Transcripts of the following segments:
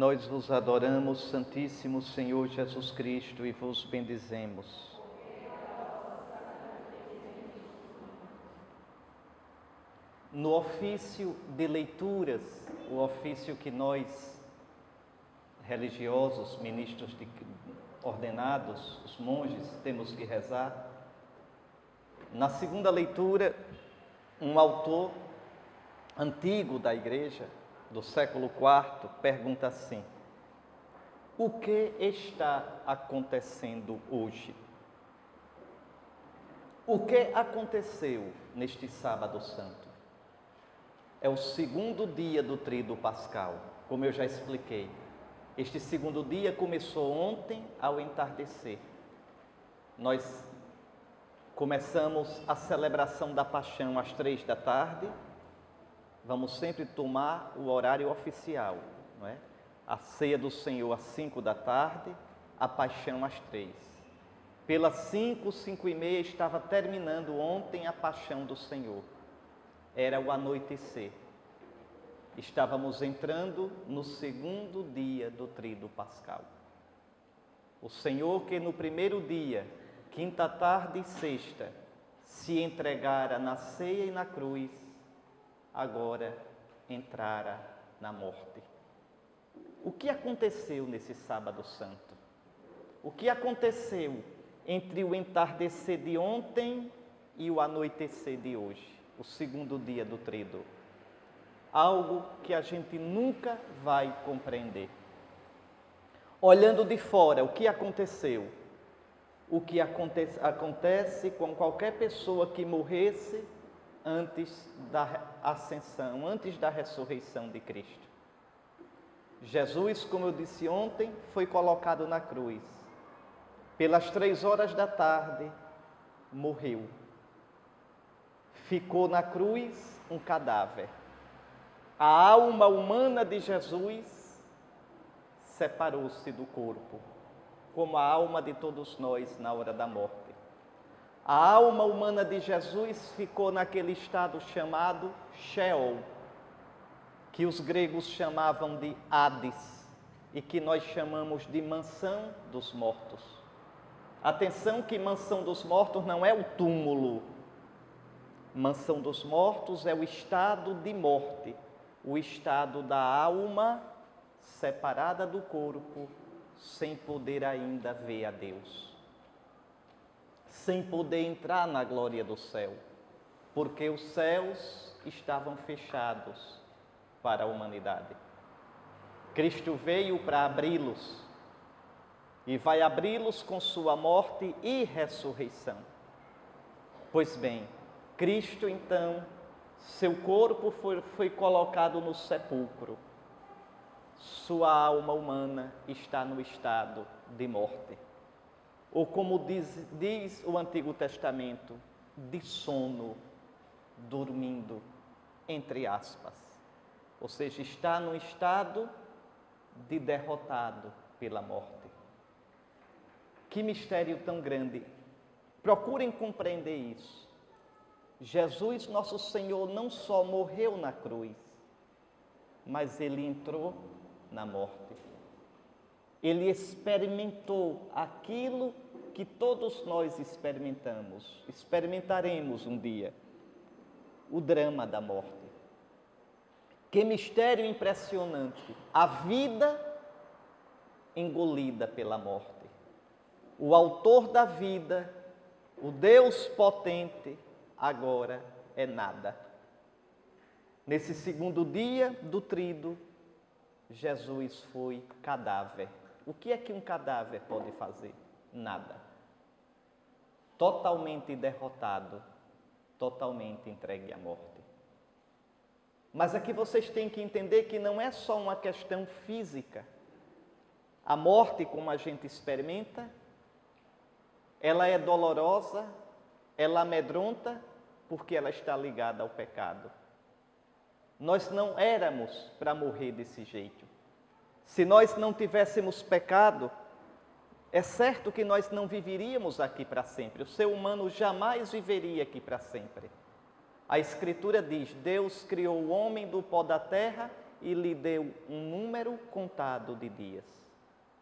Nós vos adoramos, Santíssimo Senhor Jesus Cristo, e vos bendizemos. No ofício de leituras, o ofício que nós, religiosos, ministros ordenados, os monges, temos que rezar, na segunda leitura, um autor antigo da Igreja, do século IV, pergunta assim: o que está acontecendo hoje? O que aconteceu neste sábado santo? É o segundo dia do Tríduo Pascal, como eu já expliquei. Este segundo dia começou ontem ao entardecer. Nós começamos a celebração da Paixão às 3 da tarde. Vamos sempre tomar o horário oficial, não é? A ceia do Senhor às 5 da tarde, a Paixão às 3. Pelas 5, 5:30 estava terminando ontem a Paixão do Senhor. Era o anoitecer. Estávamos entrando no segundo dia do Tríduo Pascal. O Senhor que no primeiro dia, quinta tarde e sexta, se entregara na ceia e na cruz, agora entrara na morte. O que aconteceu nesse sábado santo? O que aconteceu entre o entardecer de ontem e o anoitecer de hoje, o segundo dia do Tríduo? Algo que a gente nunca vai compreender. Olhando de fora, o que aconteceu? O que acontece com qualquer pessoa que morresse antes da ascensão, antes da ressurreição de Cristo. Jesus, como eu disse ontem, foi colocado na cruz. Pelas 3 horas da tarde, morreu. Ficou na cruz um cadáver. A alma humana de Jesus separou-se do corpo, como a alma de todos nós na hora da morte. A alma humana de Jesus ficou naquele estado chamado Sheol, que os gregos chamavam de Hades e que nós chamamos de mansão dos mortos. Atenção que mansão dos mortos não é o túmulo. Mansão dos mortos é o estado de morte, o estado da alma separada do corpo, sem poder ainda ver a Deus. Sem poder entrar na glória do céu, porque os céus estavam fechados para a humanidade. Cristo veio para abri-los e vai abri-los com sua morte e ressurreição. Pois bem, Cristo então, seu corpo foi colocado no sepulcro, sua alma humana está no estado de morte. Ou como diz o Antigo Testamento, de sono, dormindo, entre aspas. Ou seja, está no estado de derrotado pela morte. Que mistério tão grande! Procurem compreender isso. Jesus, nosso Senhor, não só morreu na cruz, mas Ele entrou na morte. Ele experimentou aquilo que todos nós experimentaremos um dia, o drama da morte. Que mistério impressionante, a vida engolida pela morte. O autor da vida, o Deus potente, agora é nada. Nesse segundo dia do Tríduo, Jesus foi cadáver. O que é que um cadáver pode fazer? Nada. Totalmente derrotado, totalmente entregue à morte. Mas aqui vocês têm que entender que não é só uma questão física. A morte, como a gente experimenta, ela é dolorosa, ela amedronta, porque ela está ligada ao pecado. Nós não éramos para morrer desse jeito. Se nós não tivéssemos pecado, é certo que nós não viveríamos aqui para sempre. O ser humano jamais viveria aqui para sempre. A Escritura diz: Deus criou o homem do pó da terra e lhe deu um número contado de dias.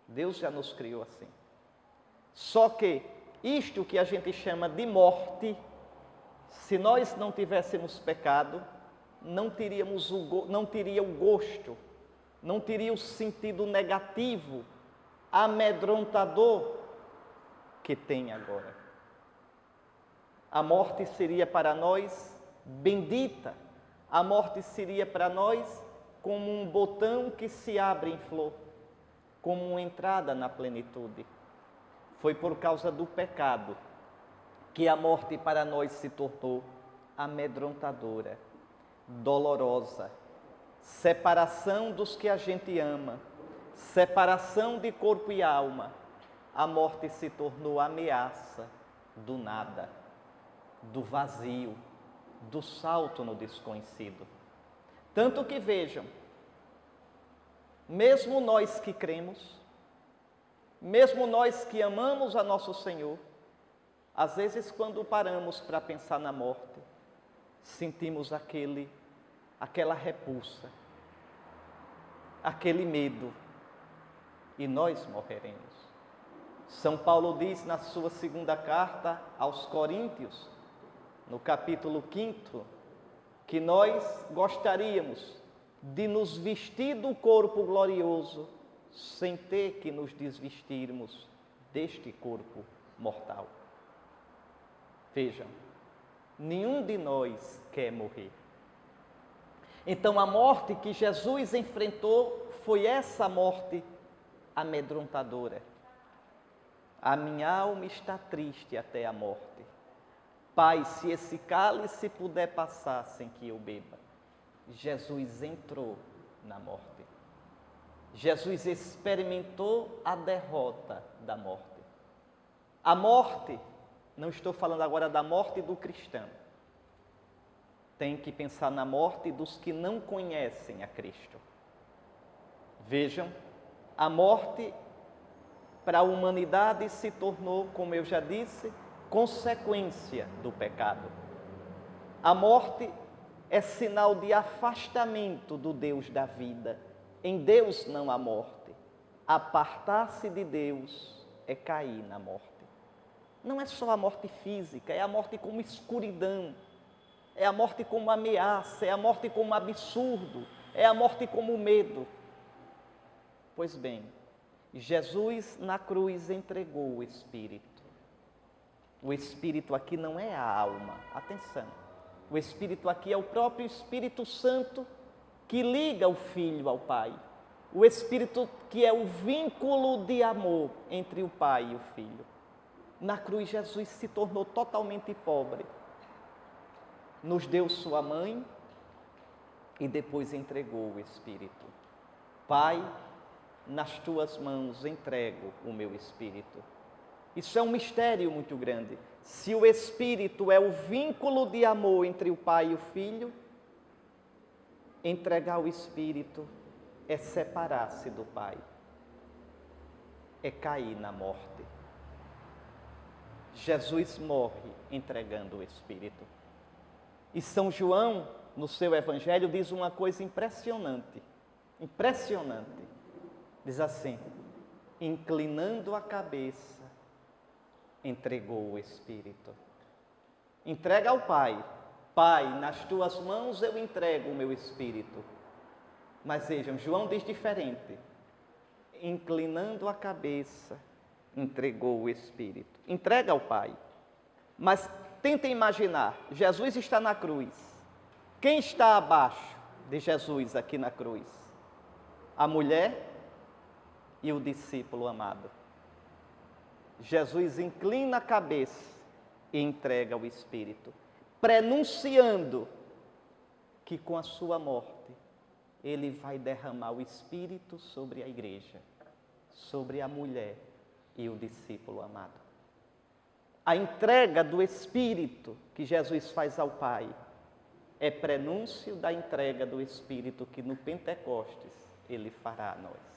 Deus já nos criou assim. Só que isto que a gente chama de morte, se nós não tivéssemos pecado, não teria o gosto, não teria o sentido negativo, amedrontador que tem agora. A morte seria para nós bendita, a morte seria para nós como um botão que se abre em flor, como uma entrada na plenitude. Foi por causa do pecado que a morte para nós se tornou amedrontadora, dolorosa, separação dos que a gente ama, separação de corpo e alma. A morte se tornou ameaça do nada, do vazio, do salto no desconhecido. Tanto que vejam, mesmo nós que cremos, mesmo nós que amamos a nosso Senhor, às vezes quando paramos para pensar na morte, sentimos aquela repulsa, aquele medo, e nós morreremos. São Paulo diz na sua segunda carta aos Coríntios, no capítulo 5, que nós gostaríamos de nos vestir do corpo glorioso, sem ter que nos desvestirmos deste corpo mortal. Vejam, nenhum de nós quer morrer. Então a morte que Jesus enfrentou foi essa morte amedrontadora. A minha alma está triste até a morte. Pai, se esse cálice puder passar sem que eu beba. Jesus entrou na morte. Jesus experimentou a derrota da morte. A morte, não estou falando agora da morte do cristão. Tem que pensar na morte dos que não conhecem a Cristo. Vejam, a morte para a humanidade se tornou, como eu já disse, consequência do pecado. A morte é sinal de afastamento do Deus da vida. Em Deus não há morte. Apartar-se de Deus é cair na morte. Não é só a morte física, é a morte como escuridão, é a morte como ameaça, é a morte como absurdo, é a morte como medo. Pois bem, Jesus na cruz entregou o Espírito. O Espírito aqui não é a alma, atenção. O Espírito aqui é o próprio Espírito Santo que liga o Filho ao Pai. O Espírito que é o vínculo de amor entre o Pai e o Filho. Na cruz, Jesus se tornou totalmente pobre. Nos deu sua mãe e depois entregou o Espírito. Pai, nas tuas mãos entrego o meu Espírito. Isso é um mistério muito grande. Se o Espírito é o vínculo de amor entre o Pai e o Filho, entregar o Espírito é separar-se do Pai, é cair na morte. Jesus morre entregando o Espírito. E São João, no seu Evangelho, diz uma coisa impressionante. Impressionante. Diz assim: inclinando a cabeça, entregou o Espírito. Entrega ao Pai. Pai, nas tuas mãos eu entrego o meu Espírito. Mas vejam, João diz diferente. Inclinando a cabeça, entregou o Espírito. Entrega ao Pai. Mas tentem imaginar, Jesus está na cruz. Quem está abaixo de Jesus aqui na cruz? A mulher e o discípulo amado. Jesus inclina a cabeça e entrega o Espírito, prenunciando que com a sua morte ele vai derramar o Espírito sobre a igreja, sobre a mulher e o discípulo amado. A entrega do Espírito que Jesus faz ao Pai é prenúncio da entrega do Espírito que no Pentecostes ele fará a nós.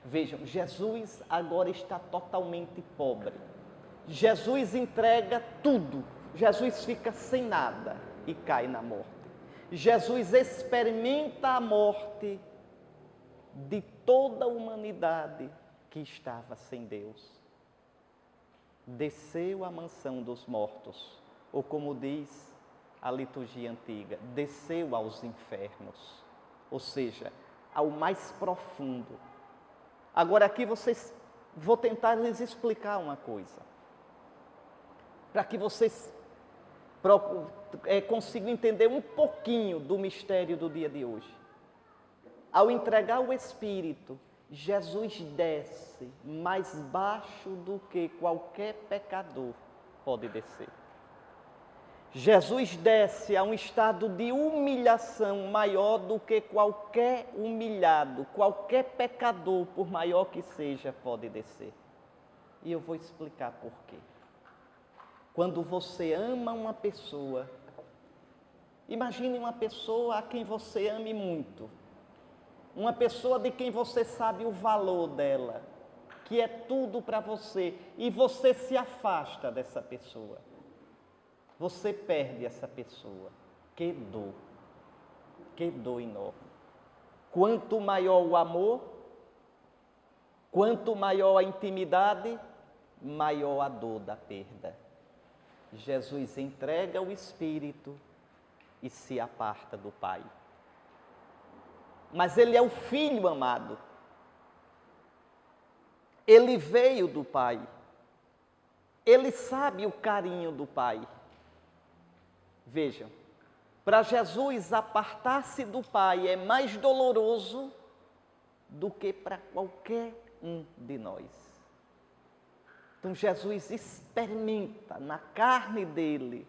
Vejam, Jesus agora está totalmente pobre. Jesus entrega tudo. Jesus fica sem nada e cai na morte. Jesus experimenta a morte de toda a humanidade que estava sem Deus. Desceu à mansão dos mortos, ou como diz a liturgia antiga, desceu aos infernos, ou seja, ao mais profundo. Agora aqui vou tentar lhes explicar uma coisa, para que vocês consigam entender um pouquinho do mistério do dia de hoje. Ao entregar o Espírito, Jesus desce mais baixo do que qualquer pecador pode descer. Jesus desce a um estado de humilhação maior do que qualquer humilhado, qualquer pecador, por maior que seja, pode descer. E eu vou explicar por quê. Quando você ama uma pessoa, imagine uma pessoa a quem você ame muito, uma pessoa de quem você sabe o valor dela, que é tudo para você, e você se afasta dessa pessoa. Você perde essa pessoa. Que dor enorme. Quanto maior o amor, quanto maior a intimidade, maior a dor da perda. Jesus entrega o Espírito e se aparta do Pai. Mas Ele é o Filho amado. Ele veio do Pai. Ele sabe o carinho do Pai. Vejam, para Jesus apartar-se do Pai é mais doloroso do que para qualquer um de nós. Então Jesus experimenta na carne dele,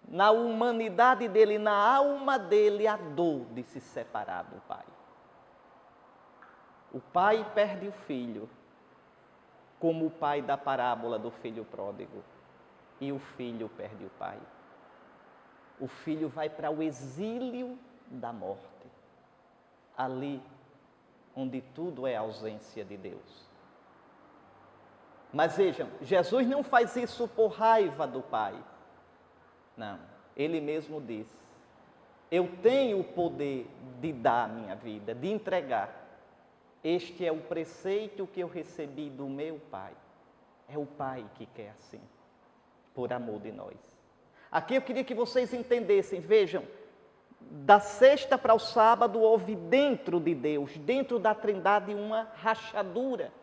na humanidade dele, na alma dele, a dor de se separar do Pai. O pai perde o filho, como o pai da parábola do filho pródigo, e o filho perde o pai. O filho vai para o exílio da morte, ali onde tudo é ausência de Deus. Mas vejam, Jesus não faz isso por raiva do Pai. Não, Ele mesmo diz, eu tenho o poder de dar a minha vida, de entregar. Este é o preceito que eu recebi do meu Pai. É o Pai que quer assim, por amor de nós. Aqui eu queria que vocês entendessem, vejam, da sexta para o sábado houve dentro de Deus, dentro da Trindade, uma rachadura.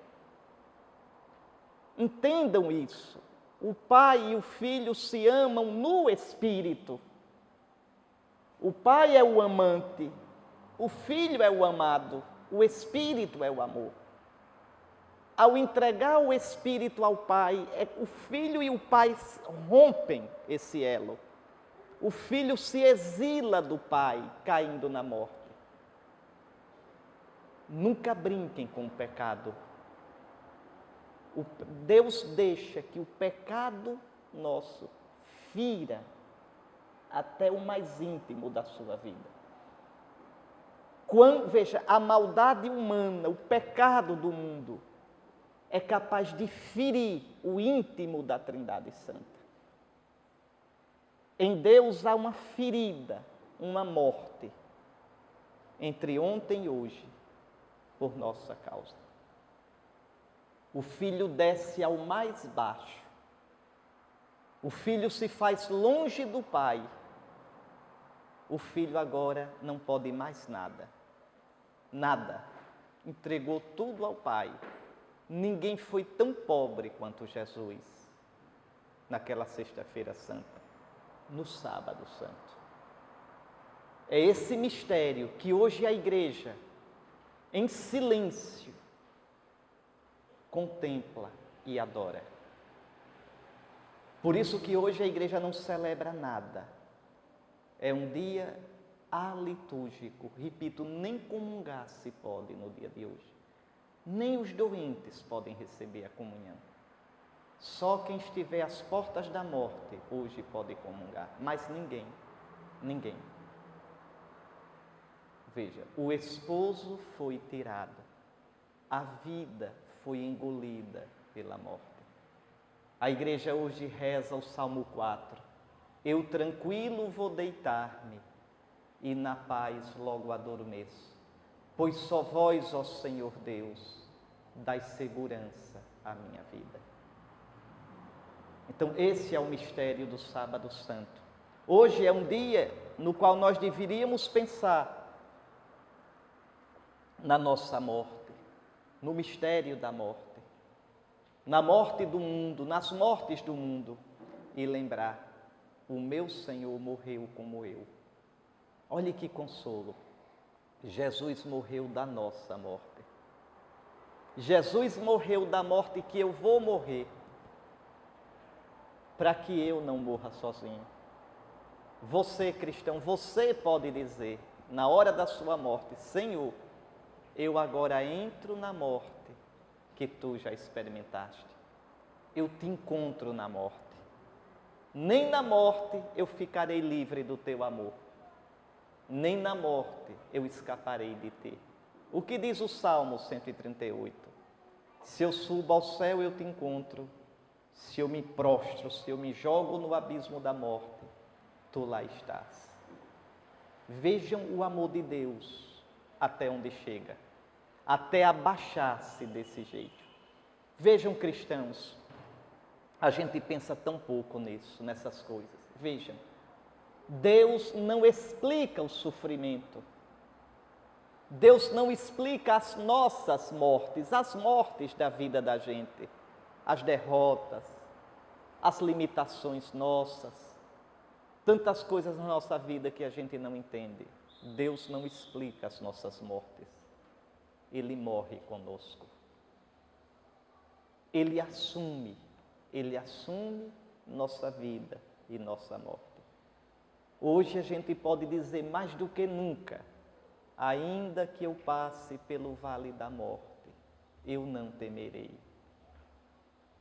Entendam isso. O Pai e o Filho se amam no Espírito. O Pai é o amante, o Filho é o amado, o Espírito é o amor. Ao entregar o Espírito ao Pai, o Filho e o Pai rompem esse elo. O Filho se exila do Pai, caindo na morte. Nunca brinquem com o pecado. Deus deixa que o pecado nosso fira até o mais íntimo da sua vida. Veja, a maldade humana, o pecado do mundo, é capaz de ferir o íntimo da Trindade Santa. Em Deus há uma ferida, uma morte, entre ontem e hoje, por nossa causa. O Filho desce ao mais baixo. O Filho se faz longe do Pai. O Filho agora não pode mais nada. Nada. Entregou tudo ao Pai. Ninguém foi tão pobre quanto Jesus naquela sexta-feira santa, no sábado santo. É esse mistério que hoje a igreja, em silêncio, contempla e adora. Por isso que hoje a igreja não celebra nada. É um dia alitúrgico. Repito, nem comungar se pode no dia de hoje. Nem os doentes podem receber a comunhão. Só quem estiver às portas da morte hoje pode comungar. Mas ninguém. Veja, o esposo foi tirado. A vida foi engolida pela morte. A igreja hoje reza o Salmo 4. Eu tranquilo vou deitar-me, e na paz logo adormeço. Pois só vós, ó Senhor Deus, dai segurança à minha vida. Então, esse é o mistério do Sábado Santo. Hoje é um dia no qual nós deveríamos pensar na nossa morte, no mistério da morte, na morte do mundo, nas mortes do mundo, e lembrar: o meu Senhor morreu como eu. Olhe que consolo! Jesus morreu da nossa morte. Jesus morreu da morte que eu vou morrer, para que eu não morra sozinho. Você, cristão, você pode dizer, na hora da sua morte: Senhor, eu agora entro na morte que tu já experimentaste. Eu te encontro na morte. Nem na morte eu ficarei livre do teu amor. Nem na morte eu escaparei de ti. O que diz o Salmo 138? Se eu subo ao céu, eu te encontro. Se eu me prostro, se eu me jogo no abismo da morte, tu lá estás. Vejam o amor de Deus até onde chega, até abaixar-se desse jeito. Vejam, cristãos, a gente pensa tão pouco nisso, nessas coisas. Vejam, Deus não explica o sofrimento. Deus não explica as nossas mortes, as mortes da vida da gente, as derrotas, as limitações nossas, tantas coisas na nossa vida que a gente não entende. Deus não explica as nossas mortes. Ele morre conosco. Ele assume nossa vida e nossa morte. Hoje a gente pode dizer mais do que nunca: ainda que eu passe pelo vale da morte, eu não temerei.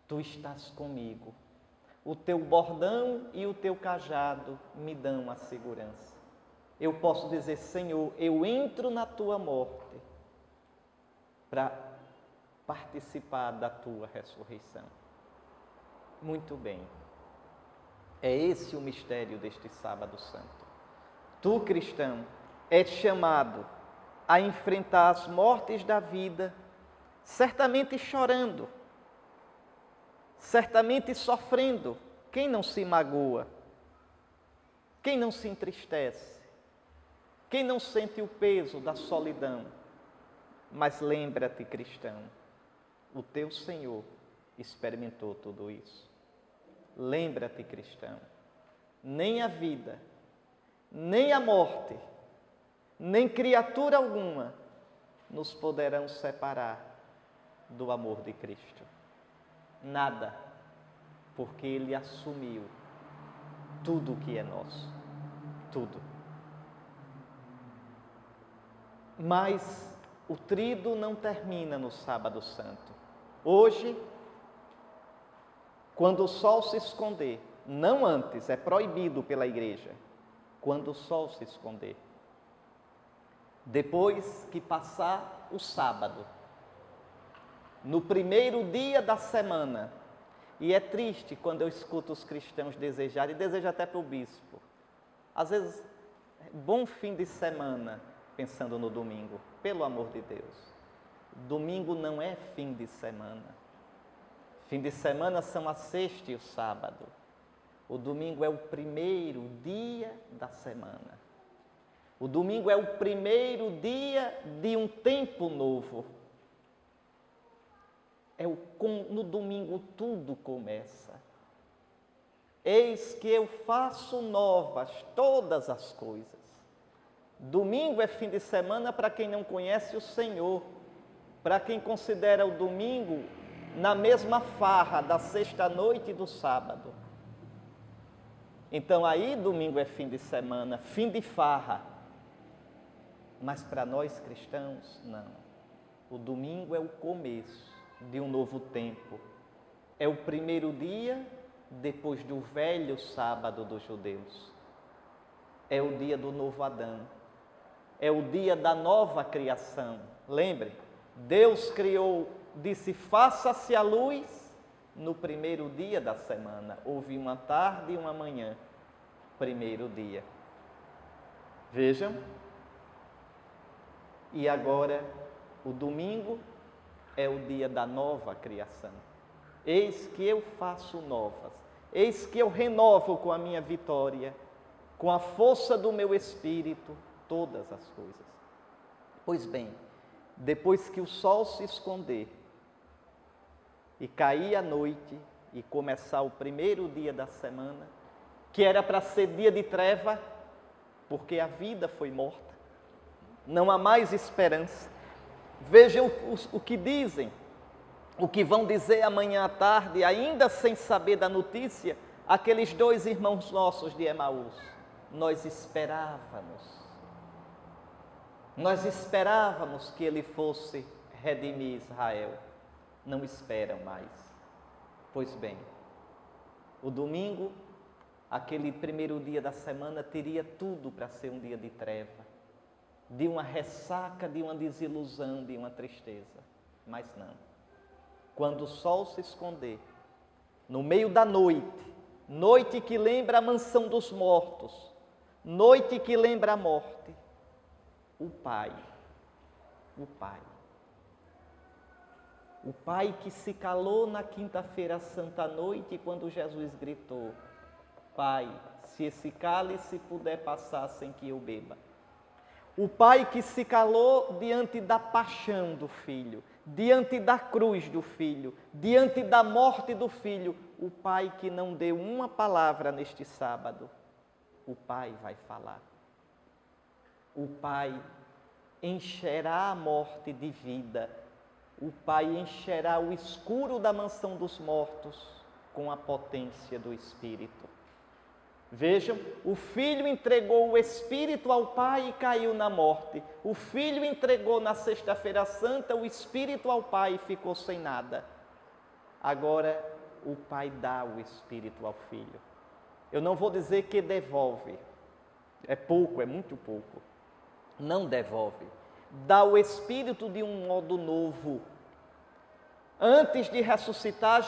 Tu estás comigo. O teu bordão e o teu cajado me dão a segurança. Eu posso dizer: Senhor, eu entro na tua morte para participar da tua ressurreição. Muito bem. É esse o mistério deste Sábado Santo. Tu, cristão, és chamado a enfrentar as mortes da vida, certamente chorando, certamente sofrendo. Quem não se magoa? Quem não se entristece? Quem não sente o peso da solidão? Mas lembra-te, cristão, o teu Senhor experimentou tudo isso. Lembra-te, cristão, nem a vida, nem a morte, nem criatura alguma nos poderão separar do amor de Cristo. Nada, porque Ele assumiu tudo o que é nosso, tudo. Mas o trido não termina no Sábado Santo. Hoje, quando o sol se esconder, não antes, é proibido pela igreja, quando o sol se esconder, depois que passar o sábado, no primeiro dia da semana, e é triste quando eu escuto os cristãos desejarem, e desejo até para o bispo, às vezes, bom fim de semana, pensando no domingo. Pelo amor de Deus, domingo não é fim de semana. Fim de semana são a sexta e o sábado. O domingo é o primeiro dia da semana. O domingo é o primeiro dia de um tempo novo. No domingo tudo começa. Eis que eu faço novas todas as coisas. Domingo é fim de semana para quem não conhece o Senhor, para quem considera o domingo na mesma farra da sexta-noite e do sábado. Então aí domingo é fim de semana, fim de farra. Mas para nós cristãos, não. O domingo é o começo de um novo tempo. É o primeiro dia depois do velho sábado dos judeus. É o dia do novo Adão. É o dia da nova criação. Lembre, Deus criou, disse: faça-se a luz no primeiro dia da semana. Houve uma tarde e uma manhã, primeiro dia. Vejam. E agora, o domingo é o dia da nova criação. Eis que eu faço novas, eis que eu renovo com a minha vitória, com a força do meu espírito, todas as coisas. Pois bem, depois que o sol se esconder e cair a noite e começar o primeiro dia da semana, que era para ser dia de treva, porque a vida foi morta, não há mais esperança. Vejam o que dizem, o que vão dizer amanhã à tarde, ainda sem saber da notícia, aqueles 2 irmãos nossos de Emaús. Nós esperávamos que ele fosse redimir Israel. Não esperam mais. Pois bem, o domingo, aquele primeiro dia da semana, teria tudo para ser um dia de treva, de uma ressaca, de uma desilusão, de uma tristeza. Mas não. Quando o sol se esconder, no meio da noite, noite que lembra a mansão dos mortos, noite que lembra a morte, o Pai que se calou na quinta-feira santa à noite, quando Jesus gritou: Pai, se esse cálice puder passar sem que eu beba. O Pai que se calou diante da paixão do Filho, diante da cruz do Filho, diante da morte do Filho. O Pai que não deu uma palavra neste sábado. O Pai vai falar. O Pai encherá a morte de vida. O Pai encherá o escuro da mansão dos mortos com a potência do Espírito. Vejam, o Filho entregou o Espírito ao Pai e caiu na morte. O Filho entregou na sexta-feira santa o Espírito ao Pai e ficou sem nada. Agora, o Pai dá o Espírito ao Filho. Eu não vou dizer que devolve. É pouco, é muito pouco. Não devolve. Dá o Espírito de um modo novo. Antes de ressuscitar,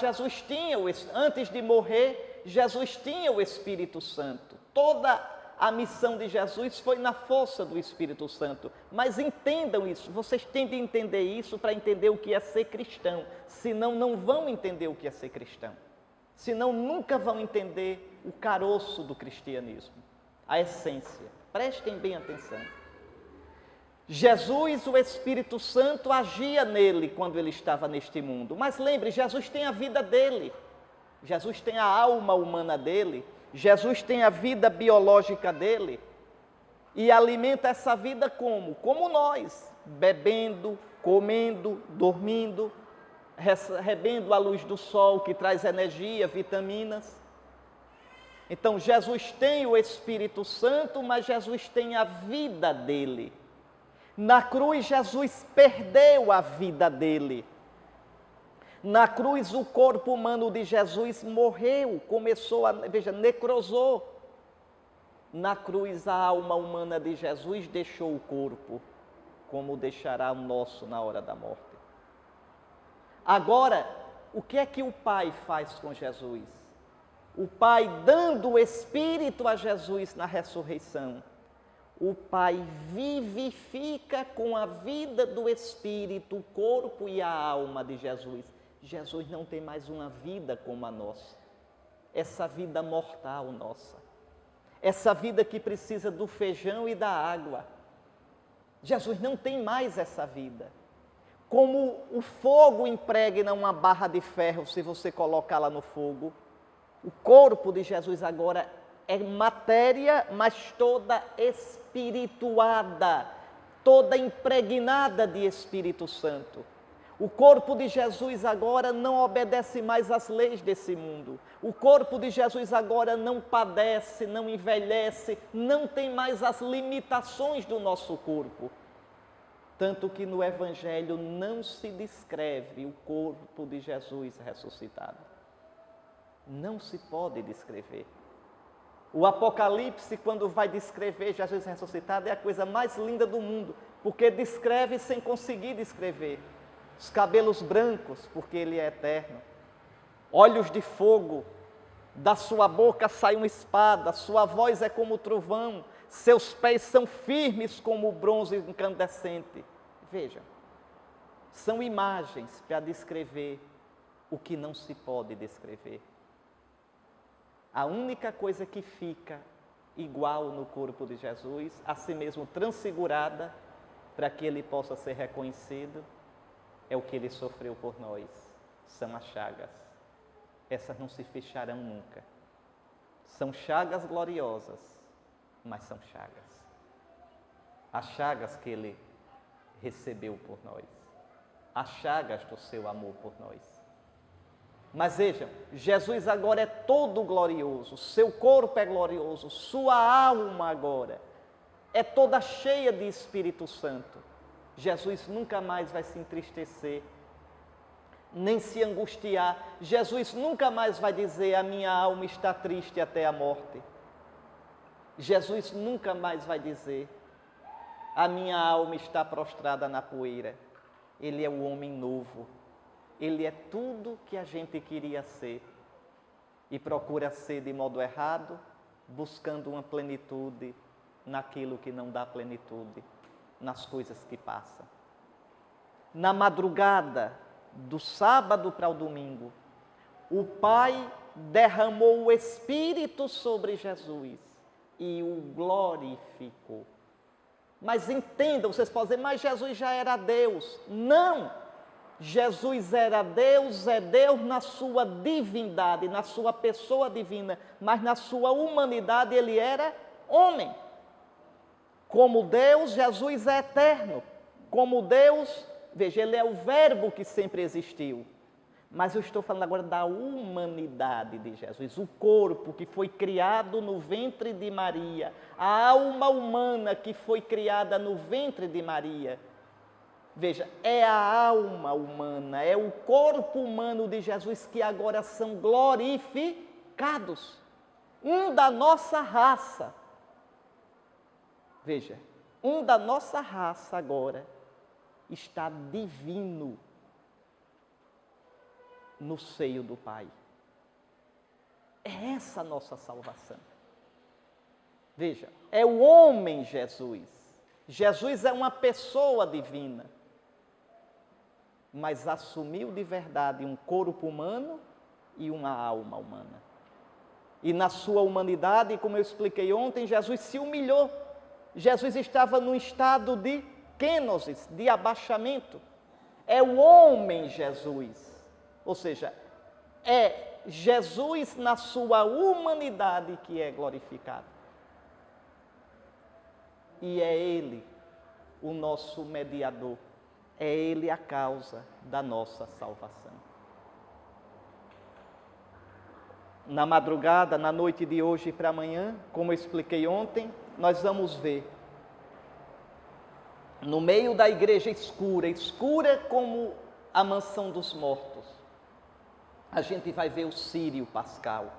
antes de morrer, Jesus tinha o Espírito Santo. Toda a missão de Jesus foi na força do Espírito Santo. Mas entendam isso, vocês têm de entender isso para entender o que é ser cristão. Senão não vão entender o que é ser cristão. Senão nunca vão entender o caroço do cristianismo, a essência. Prestem bem atenção. Jesus, o Espírito Santo, agia nele quando ele estava neste mundo. Mas lembre, Jesus tem a vida dele. Jesus tem a alma humana dele. Jesus tem a vida biológica dele. E alimenta essa vida como? Como nós, bebendo, comendo, dormindo, recebendo a luz do sol que traz energia, vitaminas. Então Jesus tem o Espírito Santo, mas Jesus tem a vida dele. Na cruz, Jesus perdeu a vida dele. Na cruz, o corpo humano de Jesus morreu, necrosou. Na cruz, a alma humana de Jesus deixou o corpo, como deixará o nosso na hora da morte. Agora, o que é que o Pai faz com Jesus? O Pai, dando o Espírito a Jesus na ressurreição, o Pai vivifica com a vida do Espírito o corpo e a alma de Jesus. Jesus não tem mais uma vida como a nossa. Essa vida mortal nossa. Essa vida que precisa do feijão e da água. Jesus não tem mais essa vida. Como o fogo impregna uma barra de ferro se você colocá-la no fogo, o corpo de Jesus agora é matéria, mas toda espirituada, toda impregnada de Espírito Santo. O corpo de Jesus agora não obedece mais às leis desse mundo. O corpo de Jesus agora não padece, não envelhece, não tem mais as limitações do nosso corpo. Tanto que no Evangelho não se descreve o corpo de Jesus ressuscitado. Não se pode descrever. O Apocalipse, quando vai descrever Jesus ressuscitado, é a coisa mais linda do mundo, porque descreve sem conseguir descrever. Os cabelos brancos, porque ele é eterno. Olhos de fogo, da sua boca sai uma espada, sua voz é como trovão, seus pés são firmes como o bronze incandescente. Veja, são imagens para descrever o que não se pode descrever. A única coisa que fica igual no corpo de Jesus, a si mesmo transfigurada, para que ele possa ser reconhecido, é o que ele sofreu por nós. São as chagas. Essas não se fecharão nunca. São chagas gloriosas, mas são chagas. As chagas que ele recebeu por nós. As chagas do seu amor por nós. Mas vejam, Jesus agora é todo glorioso, seu corpo é glorioso, sua alma agora é toda cheia de Espírito Santo. Jesus nunca mais vai se entristecer, nem se angustiar. Jesus nunca mais vai dizer: a minha alma está triste até a morte. Jesus nunca mais vai dizer: a minha alma está prostrada na poeira. Ele é o homem novo. Ele é tudo que a gente queria ser e procura ser de modo errado, buscando uma plenitude naquilo que não dá plenitude, nas coisas que passam. Na madrugada do sábado para o domingo, o Pai derramou o Espírito sobre Jesus e o glorificou. Mas entendam, vocês podem dizer: mas Jesus já era Deus. Não! Jesus era Deus, é Deus na sua divindade, na sua pessoa divina, mas na sua humanidade ele era homem. Como Deus, Jesus é eterno. Como Deus, veja, ele é o verbo que sempre existiu. Mas eu estou falando agora da humanidade de Jesus, o corpo que foi criado no ventre de Maria, a alma humana que foi criada no ventre de Maria. Veja, é a alma humana, é o corpo humano de Jesus que agora são glorificados. Um da nossa raça. Veja, um da nossa raça agora está divino no seio do Pai. É essa a nossa salvação. Veja, é o homem Jesus. Jesus é uma pessoa divina, mas assumiu de verdade um corpo humano e uma alma humana. E na sua humanidade, como eu expliquei ontem, Jesus se humilhou. Jesus estava num estado de kenosis, de abaixamento. É o homem Jesus, ou seja, é Jesus na sua humanidade que é glorificado. E é Ele o nosso mediador. É Ele a causa da nossa salvação. Na madrugada, na noite de hoje para amanhã, como eu expliquei ontem, nós vamos ver, no meio da igreja escura, escura como a mansão dos mortos, a gente vai ver o círio pascal.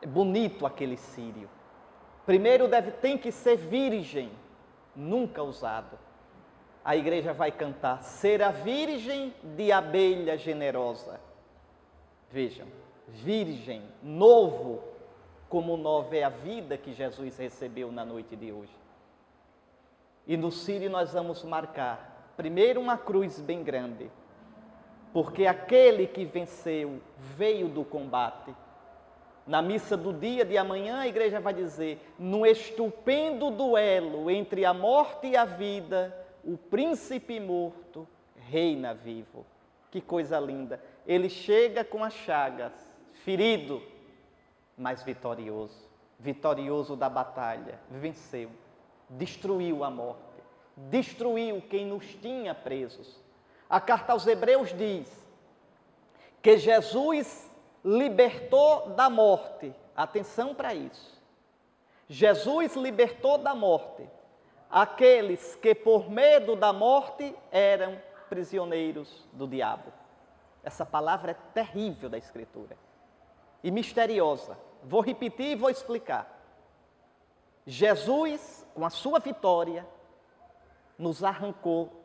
É bonito aquele círio. Primeiro tem que ser virgem, nunca usado. A igreja vai cantar: ser a virgem de abelha generosa. Vejam, virgem, novo, como nova é a vida que Jesus recebeu na noite de hoje. E no círio nós vamos marcar, primeiro, uma cruz bem grande, porque aquele que venceu veio do combate. Na missa do dia de amanhã, a igreja vai dizer: no estupendo duelo entre a morte e a vida, o príncipe morto reina vivo. Que coisa linda! Ele chega com as chagas, ferido, mas vitorioso. Vitorioso da batalha, venceu, destruiu a morte, destruiu quem nos tinha presos. A carta aos Hebreus diz que Jesus libertou da morte. Atenção para isso. Jesus libertou da morte aqueles que por medo da morte eram prisioneiros do diabo. Essa palavra é terrível da Escritura e misteriosa. Vou repetir e vou explicar. Jesus, com a sua vitória, nos arrancou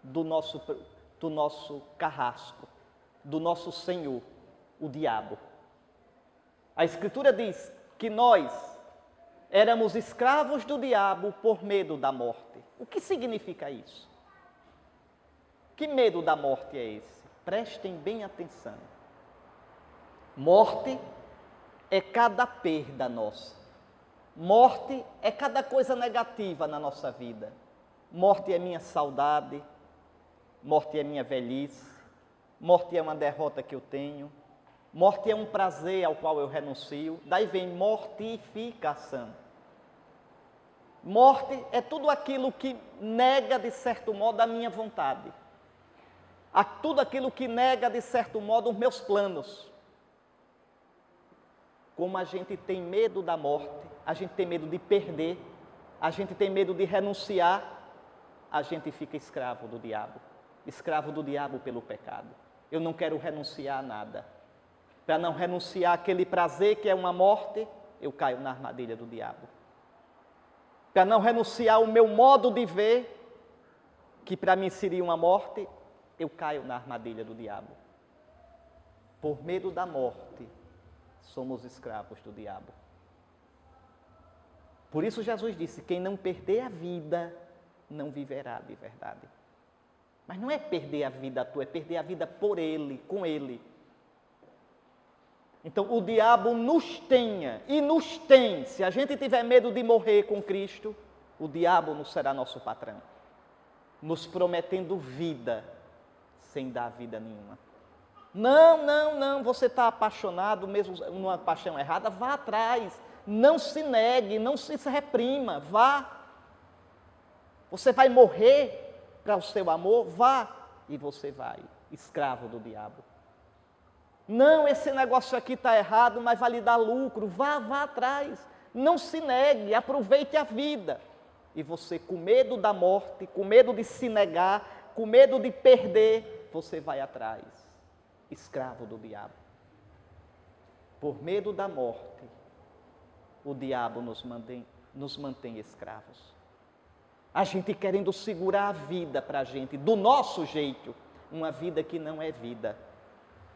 do nosso carrasco, do nosso senhor, o diabo. A Escritura diz que nós Éramos escravos do diabo por medo da morte. O que significa isso? Que medo da morte é esse? Prestem bem atenção. Morte é cada perda nossa. Morte é cada coisa negativa na nossa vida. Morte é minha saudade, morte é minha velhice, morte é uma derrota que eu tenho, morte é um prazer ao qual eu renuncio. Daí vem mortificação. Morte é tudo aquilo que nega, de certo modo, a minha vontade. Tudo aquilo que nega, de certo modo, os meus planos. Como a gente tem medo da morte, a gente tem medo de perder, a gente tem medo de renunciar, a gente fica escravo do diabo pelo pecado. Eu não quero renunciar a nada. Para não renunciar àquele prazer que é uma morte, eu caio na armadilha do diabo. Para não renunciar ao meu modo de ver, que para mim seria uma morte, eu caio na armadilha do diabo. Por medo da morte, somos escravos do diabo. Por isso Jesus disse, quem não perder a vida, não viverá de verdade. Mas não é perder a vida tua, é perder a vida por Ele, com Ele. Então o diabo nos tenha e nos tem. Se a gente tiver medo de morrer com Cristo, o diabo não será nosso patrão, nos prometendo vida, sem dar vida nenhuma. Não, você está apaixonado, mesmo numa paixão errada, vá atrás, não se negue, não se reprima, vá. Você vai morrer para o seu amor, vá, e você vai, escravo do diabo. Não, esse negócio aqui está errado, mas vai lhe dar lucro, vá atrás, não se negue, aproveite a vida. E você, com medo da morte, com medo de se negar, com medo de perder, você vai atrás, escravo do diabo. Por medo da morte, o diabo nos mantém escravos. A gente querendo segurar a vida para a gente, do nosso jeito, uma vida que não é vida.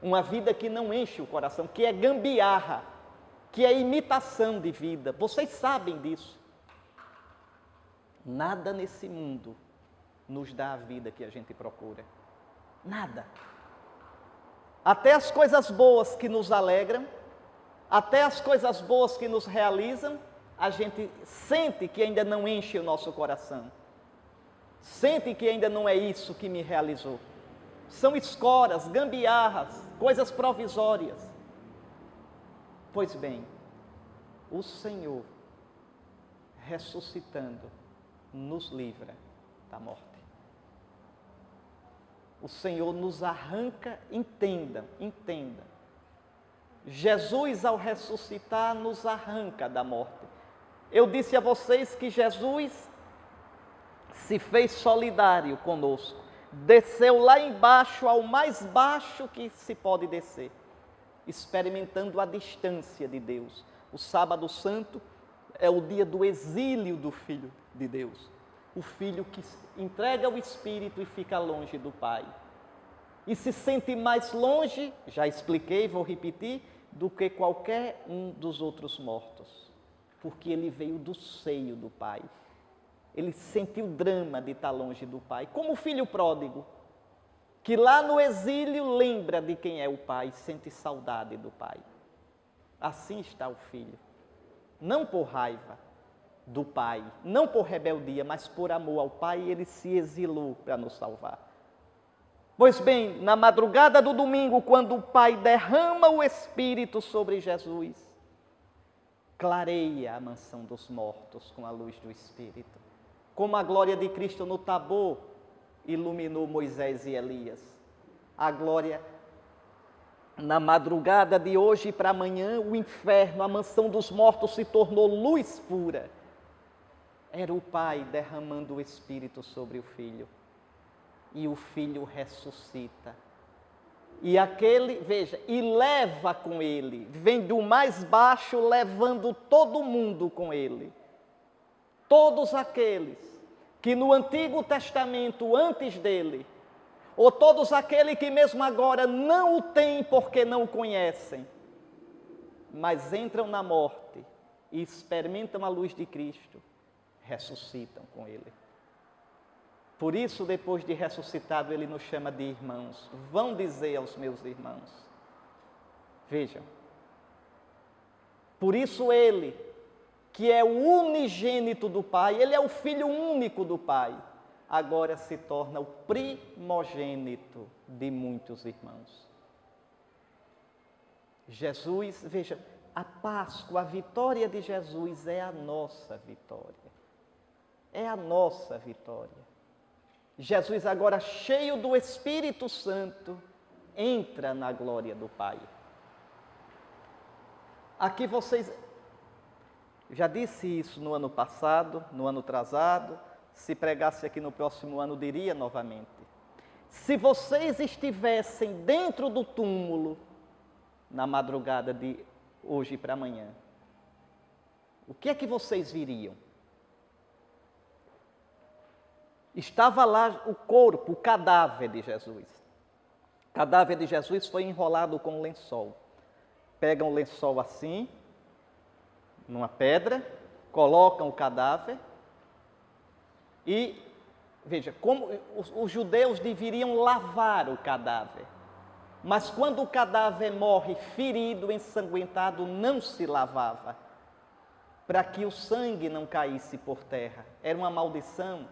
Uma vida que não enche o coração, que é gambiarra, que é imitação de vida. Vocês sabem disso. Nada nesse mundo nos dá a vida que a gente procura. Nada. Até as coisas boas que nos alegram, até as coisas boas que nos realizam, a gente sente que ainda não enche o nosso coração. Sente que ainda não é isso que me realizou. São escoras, gambiarras, coisas provisórias. Pois bem, o Senhor, ressuscitando, nos livra da morte. O Senhor nos arranca, entenda. Jesus, ao ressuscitar, nos arranca da morte. Eu disse a vocês que Jesus se fez solidário conosco. Desceu lá embaixo, ao mais baixo que se pode descer, experimentando a distância de Deus. O sábado santo é o dia do exílio do Filho de Deus. O Filho que entrega o Espírito e fica longe do Pai. E se sente mais longe, já expliquei, vou repetir, do que qualquer um dos outros mortos. Porque ele veio do seio do Pai. Ele sentiu o drama de estar longe do Pai, como o filho pródigo, que lá no exílio lembra de quem é o Pai, sente saudade do Pai. Assim está o Filho, não por raiva do Pai, não por rebeldia, mas por amor ao Pai, ele se exilou para nos salvar. Pois bem, na madrugada do domingo, quando o Pai derrama o Espírito sobre Jesus, clareia a mansão dos mortos com a luz do Espírito. Como a glória de Cristo no Tabor iluminou Moisés e Elias. A glória, na madrugada de hoje para amanhã, o inferno, a mansão dos mortos se tornou luz pura. Era o Pai derramando o Espírito sobre o Filho. E o Filho ressuscita. E aquele, veja, e leva com ele, vem do mais baixo levando todo mundo com ele. Todos aqueles que no Antigo Testamento, antes dele, ou todos aqueles que mesmo agora não o têm porque não o conhecem, mas entram na morte, e experimentam a luz de Cristo, ressuscitam com Ele. Por isso, depois de ressuscitado, Ele nos chama de irmãos. Vão dizer aos meus irmãos. Vejam. Por isso Ele, que é o unigênito do Pai, Ele é o Filho único do Pai, agora se torna o primogênito de muitos irmãos. Jesus, veja, a Páscoa, a vitória de Jesus é a nossa vitória. É a nossa vitória. Jesus agora, cheio do Espírito Santo, entra na glória do Pai. Aqui vocês... Já disse isso no ano passado, no ano atrasado. Se pregasse aqui no próximo ano, diria novamente. Se vocês estivessem dentro do túmulo, na madrugada de hoje para amanhã, o que é que vocês viriam? Estava lá o corpo, o cadáver de Jesus. O cadáver de Jesus foi enrolado com um lençol. Pegam o lençol assim, numa pedra, colocam o cadáver e, veja, como os judeus deveriam lavar o cadáver, mas quando o cadáver morre ferido, ensanguentado, não se lavava, para que o sangue não caísse por terra. Era uma maldição.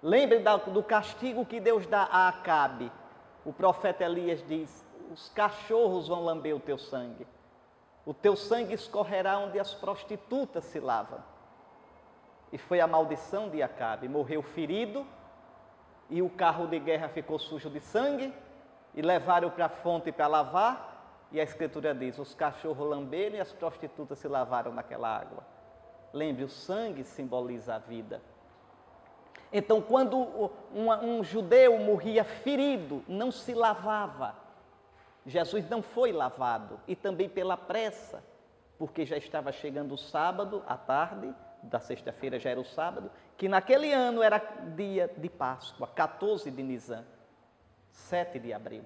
Lembre do castigo que Deus dá a Acabe. O profeta Elias diz: os cachorros vão lamber o teu sangue. O teu sangue escorrerá onde as prostitutas se lavam. E foi a maldição de Acabe. Morreu ferido e o carro de guerra ficou sujo de sangue e levaram para a fonte para lavar. E a Escritura diz: os cachorros lamberam e as prostitutas se lavaram naquela água. Lembre, o sangue simboliza a vida. Então, quando um judeu morria ferido, não se lavava. Jesus não foi lavado, e também pela pressa, porque já estava chegando o sábado, à tarde, da sexta-feira já era o sábado, que naquele ano era dia de Páscoa, 14 de Nisan, 7 de abril.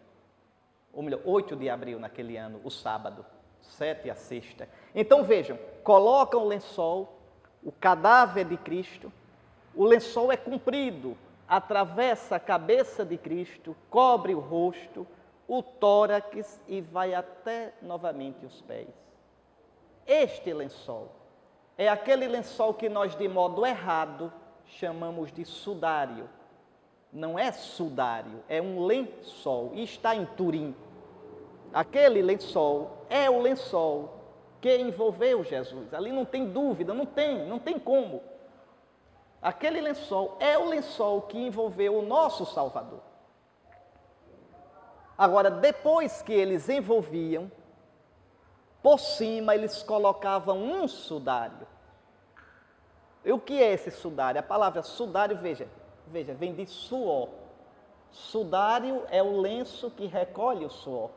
Ou melhor, 8 de abril naquele ano, o sábado, 7 a sexta. Então vejam, colocam o lençol, o cadáver de Cristo, o lençol é comprido, atravessa a cabeça de Cristo, cobre o rosto, o tórax e vai até novamente os pés. Este lençol é aquele lençol que nós, de modo errado, chamamos de sudário. Não é sudário, é um lençol e está em Turim. Aquele lençol é o lençol que envolveu Jesus. Ali não tem dúvida, não tem como. Aquele lençol é o lençol que envolveu o nosso Salvador. Agora, depois que eles envolviam, por cima eles colocavam um sudário. E o que é esse sudário? A palavra sudário, veja, vem de suor. Sudário é o lenço que recolhe o suor.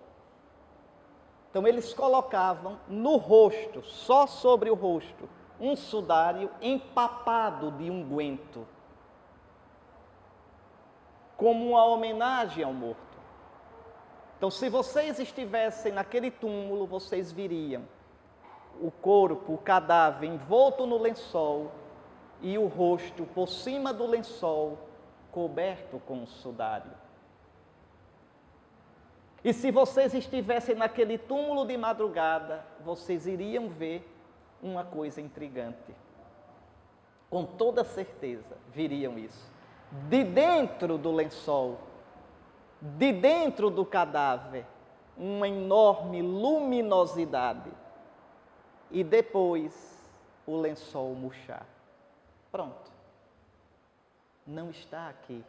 Então, eles colocavam no rosto, só sobre o rosto, um sudário empapado de unguento, como uma homenagem ao morto. Então, se vocês estivessem naquele túmulo, vocês viriam o corpo, o cadáver envolto no lençol e o rosto por cima do lençol, coberto com um sudário. E se vocês estivessem naquele túmulo de madrugada, vocês iriam ver uma coisa intrigante. Com toda certeza, viriam isso. De dentro do lençol, de dentro do cadáver, uma enorme luminosidade. E depois, o lençol murchar. Pronto. Não está aqui.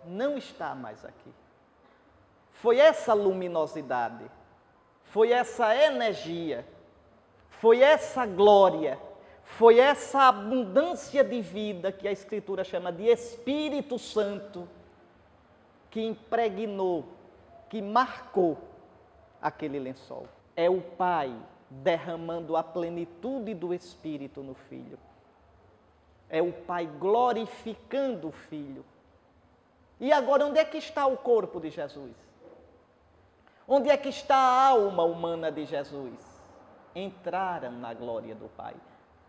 Não está mais aqui. Foi essa luminosidade, foi essa energia, foi essa glória, foi essa abundância de vida que a Escritura chama de Espírito Santo, que impregnou, que marcou aquele lençol. É o Pai derramando a plenitude do Espírito no Filho. É o Pai glorificando o Filho. E agora, onde é que está o corpo de Jesus? Onde é que está a alma humana de Jesus? entraram na glória do Pai.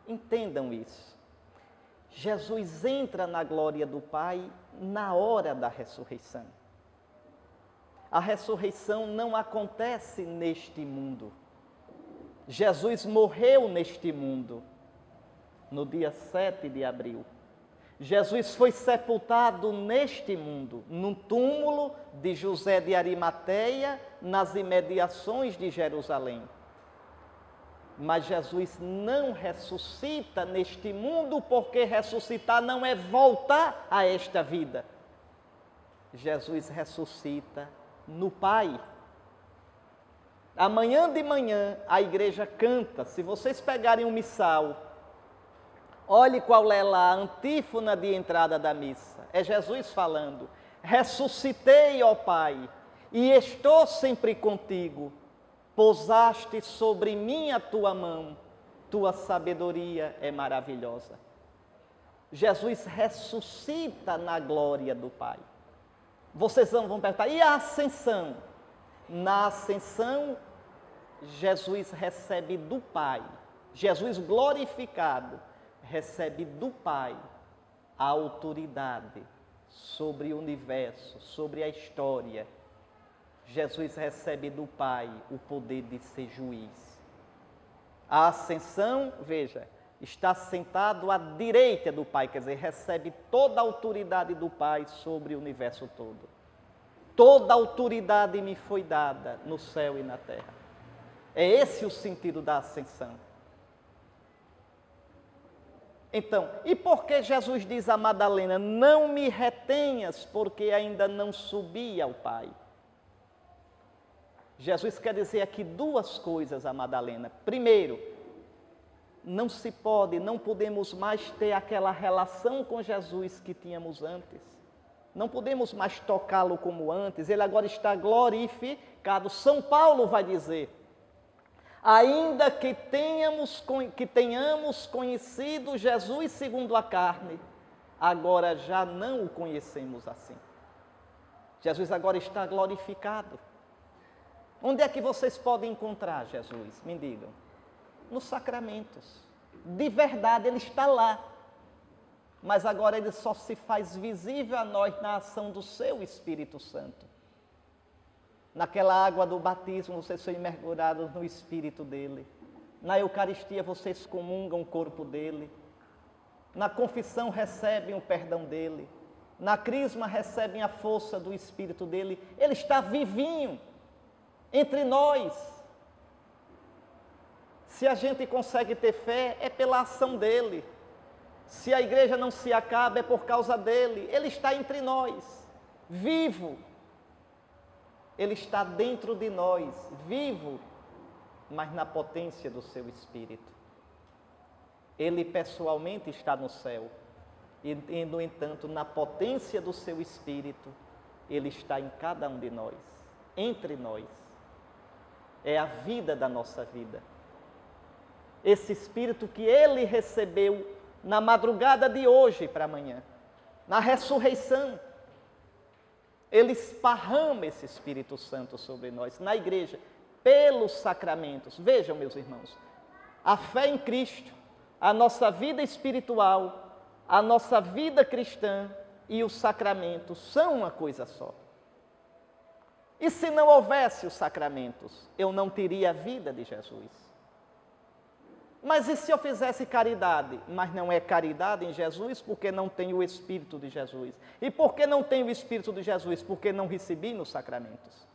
Entendam isso. Jesus entra na glória do Pai na hora da ressurreição. A ressurreição não acontece neste mundo. Jesus morreu neste mundo no dia 7 de abril. Jesus foi sepultado neste mundo, num túmulo de José de Arimateia, nas imediações de Jerusalém. Mas Jesus não ressuscita neste mundo, porque ressuscitar não é voltar a esta vida. Jesus ressuscita no Pai. Amanhã de manhã a igreja canta, se vocês pegarem um missal, olhe qual é lá a antífona de entrada da missa. É Jesus falando: ressuscitei, ó Pai, e estou sempre contigo. Pousaste sobre mim a tua mão, tua sabedoria é maravilhosa. Jesus ressuscita na glória do Pai. Vocês vão perguntar, e a ascensão? Na ascensão, Jesus recebe do Pai, Jesus glorificado, recebe do Pai a autoridade sobre o universo, sobre a história. Jesus recebe do Pai o poder de ser juiz. A ascensão, veja, está sentado à direita do Pai, quer dizer, recebe toda a autoridade do Pai sobre o universo todo. Toda a autoridade me foi dada no céu e na terra. É esse o sentido da ascensão. Então, e por que Jesus diz a Madalena, não me retenhas, porque ainda não subi ao Pai? Jesus quer dizer aqui duas coisas a Madalena. Primeiro, não podemos mais ter aquela relação com Jesus que tínhamos antes. Não podemos mais tocá-lo como antes, ele agora está glorificado. São Paulo vai dizer, ainda que tenhamos conhecido Jesus segundo a carne, agora já não o conhecemos assim. Jesus agora está glorificado. Onde é que vocês podem encontrar Jesus? Me digam. Nos sacramentos. De verdade, ele está lá. Mas agora ele só se faz visível a nós na ação do seu Espírito Santo. Naquela água do batismo, vocês são mergulhados no Espírito dele. Na Eucaristia, vocês comungam o corpo dele. Na confissão, recebem o perdão dele. Na crisma, recebem a força do Espírito dele. Ele está vivinho entre nós. Se a gente consegue ter fé, é pela ação dele. Se a igreja não se acaba, é por causa dele. Ele está entre nós, vivo. Ele está dentro de nós, vivo, mas na potência do seu Espírito. Ele pessoalmente está no céu. E, no entanto, na potência do seu Espírito, ele está em cada um de nós, entre nós. É a vida da nossa vida. Esse Espírito que ele recebeu na madrugada de hoje para amanhã, na ressurreição, ele esparrama esse Espírito Santo sobre nós, na igreja, pelos sacramentos. Vejam, meus irmãos, a fé em Cristo, a nossa vida espiritual, a nossa vida cristã e os sacramentos são uma coisa só. E se não houvesse os sacramentos, eu não teria a vida de Jesus. Mas e se eu fizesse caridade? Mas não é caridade em Jesus, porque não tenho o Espírito de Jesus. E por que não tenho o Espírito de Jesus? Porque não recebi nos sacramentos.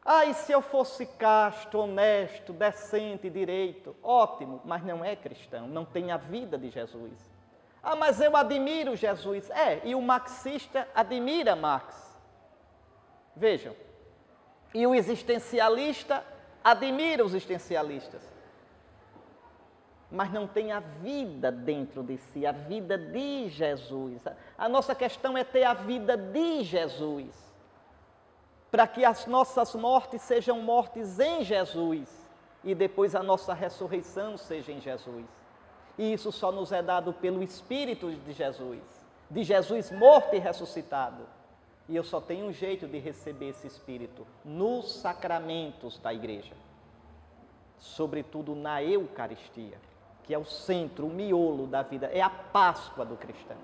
Ah, e se eu fosse casto, honesto, decente, direito? Ótimo, mas não é cristão, não tem a vida de Jesus. Ah, mas eu admiro Jesus. E o marxista admira Marx. Vejam, e o existencialista admira os existencialistas, mas não tem a vida dentro de si, a vida de Jesus. A nossa questão é ter a vida de Jesus, para que as nossas mortes sejam mortes em Jesus, e depois a nossa ressurreição seja em Jesus. E isso só nos é dado pelo Espírito de Jesus morto e ressuscitado. E eu só tenho um jeito de receber esse Espírito, nos sacramentos da igreja. sobretudo na Eucaristia, que é o centro, o miolo da vida, é a Páscoa do cristão.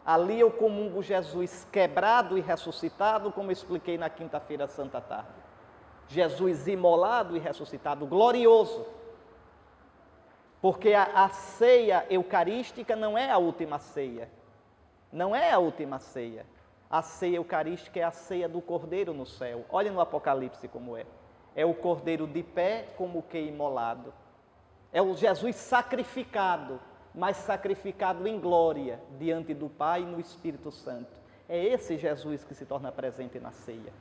Ali eu comungo Jesus quebrado e ressuscitado, como eu expliquei na quinta-feira santa tarde. Jesus imolado e ressuscitado, glorioso. Porque a ceia eucarística não é a última ceia. Não é a última ceia. A ceia eucarística é a ceia do Cordeiro no céu. Olha no Apocalipse como é. É o Cordeiro de pé como que imolado. É o Jesus sacrificado, mas sacrificado em glória diante do Pai e no Espírito Santo. É esse Jesus que se torna presente na ceia.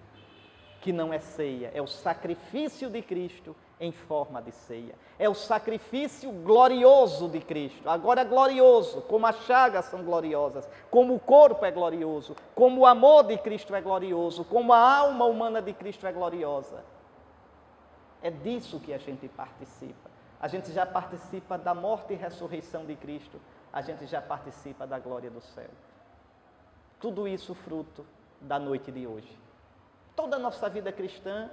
Que não é ceia, é o sacrifício de Cristo em forma de ceia. É o sacrifício glorioso de Cristo. Agora glorioso, como as chagas são gloriosas, como o corpo é glorioso, como o amor de Cristo é glorioso, como a alma humana de Cristo é gloriosa. É disso que a gente participa. A gente já participa da morte e ressurreição de Cristo. A gente já participa da glória do céu. Tudo isso fruto da noite de hoje. Toda a nossa vida cristã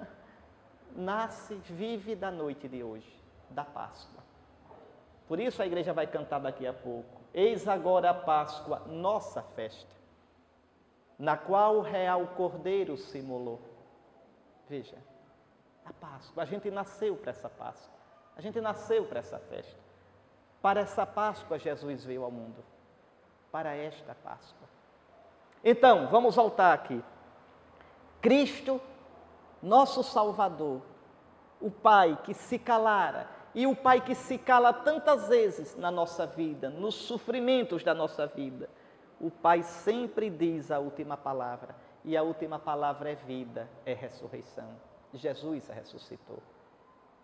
nasce, vive da noite de hoje, da Páscoa. Por isso a igreja vai cantar daqui a pouco. Eis agora a Páscoa, nossa festa, na qual o real Cordeiro se imolou. Veja, a Páscoa, a gente nasceu para essa Páscoa. A gente nasceu para essa festa. Para essa Páscoa Jesus veio ao mundo. Para esta Páscoa. Então, vamos voltar aqui. Cristo, nosso Salvador, o Pai que se calara, e o Pai que se cala tantas vezes na nossa vida, nos sofrimentos da nossa vida. O Pai sempre diz a última palavra, e a última palavra é vida, é ressurreição. Jesus ressuscitou.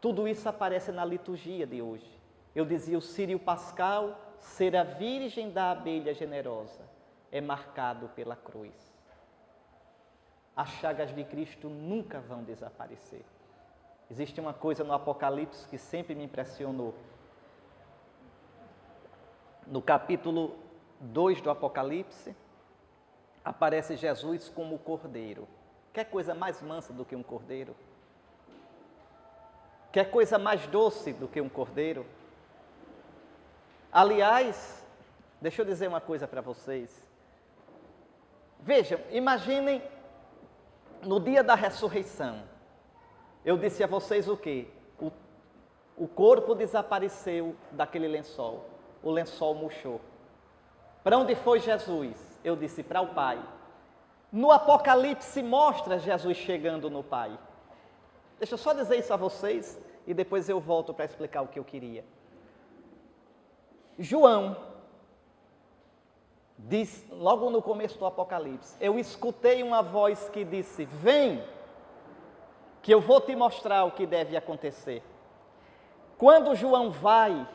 Tudo isso aparece na liturgia de hoje. Eu dizia, o Círio Pascal, ser a virgem da abelha generosa, é marcado pela cruz. As chagas de Cristo nunca vão desaparecer. Existe uma coisa no Apocalipse que sempre me impressionou. No capítulo 2 do Apocalipse, aparece Jesus como cordeiro. Quer coisa mais mansa do que um cordeiro? Quer coisa mais doce do que um cordeiro? Aliás, deixa eu dizer uma coisa para vocês. Vejam, imaginem no dia da ressurreição. Eu disse a vocês o quê? O corpo desapareceu daquele lençol. O lençol murchou. Para onde foi Jesus? Eu disse, para o Pai. No Apocalipse mostra Jesus chegando no Pai. Deixa eu só dizer isso a vocês e depois eu volto para explicar o que eu queria. João diz, logo no começo do Apocalipse, eu escutei uma voz que disse, vem, que eu vou te mostrar o que deve acontecer. Quando João vai,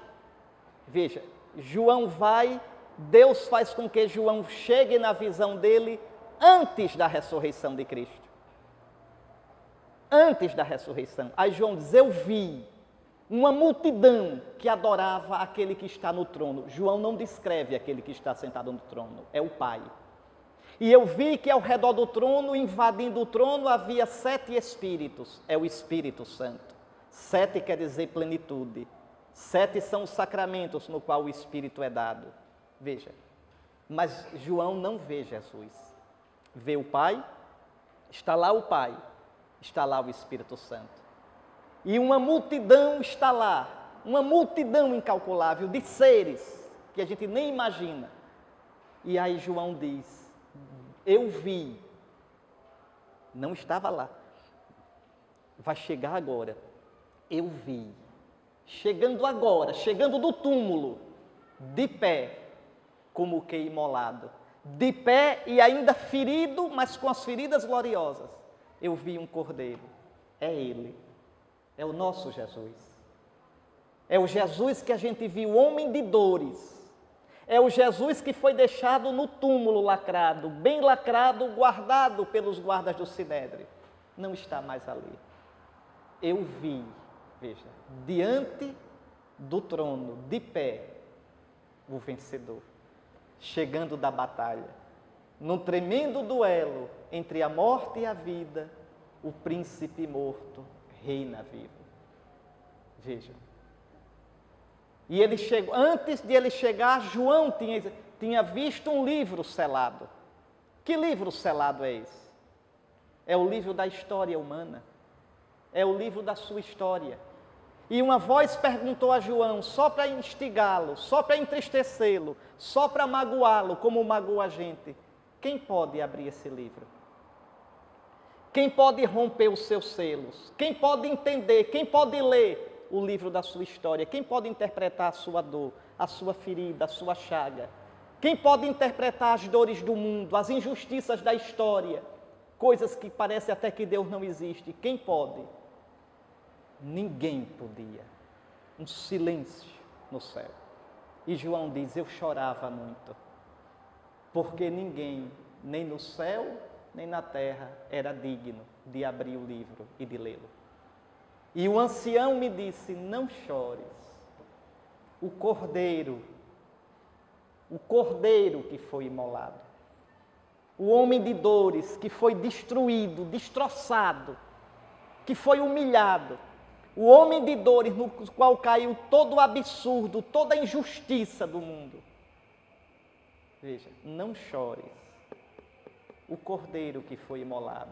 veja, João vai, Deus faz com que João chegue na visão dele antes da ressurreição de Cristo. Antes da ressurreição. Aí João diz, eu vi uma multidão que adorava aquele que está no trono. João não descreve aquele que está sentado no trono, é o Pai. E eu vi que ao redor do trono, invadindo o trono, havia 7 espíritos, é o Espírito Santo. 7 quer dizer plenitude. 7 são os sacramentos no qual o Espírito é dado. Veja, mas João não vê Jesus. Vê o Pai, está lá o Pai, está lá o Espírito Santo. E uma multidão está lá, uma multidão incalculável de seres que a gente nem imagina. E aí João diz, eu vi, não estava lá, vai chegar agora, eu vi, chegando agora, chegando do túmulo, de pé, como que imolado, de pé e ainda ferido, mas com as feridas gloriosas, eu vi um cordeiro, é ele. É o nosso Jesus. É o Jesus que a gente viu, homem de dores. É o Jesus que foi deixado no túmulo lacrado, bem lacrado, guardado pelos guardas do Sinédrio. Não está mais ali. Eu vi, veja, diante do trono, de pé, o vencedor, chegando da batalha. Num tremendo duelo entre a morte e a vida, o príncipe morto reina vivo. Vejam. E ele chegou, antes de ele chegar, João tinha visto um livro selado. Que livro selado é esse? É o livro da história humana. É o livro da sua história. E uma voz perguntou a João, só para instigá-lo, só para entristecê-lo, só para magoá-lo, como magoa a gente. Quem pode abrir esse livro? Quem pode romper os seus selos? Quem pode entender? Quem pode ler o livro da sua história? Quem pode interpretar a sua dor, a sua ferida, a sua chaga? Quem pode interpretar as dores do mundo, as injustiças da história? Coisas que parece até que Deus não existe. Quem pode? Ninguém podia. Um silêncio no céu. E João diz, eu chorava muito, porque ninguém, nem no céu, nem na terra, era digno de abrir o livro e de lê-lo. E o ancião me disse, não chores. O cordeiro que foi imolado, o homem de dores que foi destruído, destroçado, que foi humilhado, o homem de dores no qual caiu todo o absurdo, toda a injustiça do mundo. Veja, não chores. O cordeiro que foi imolado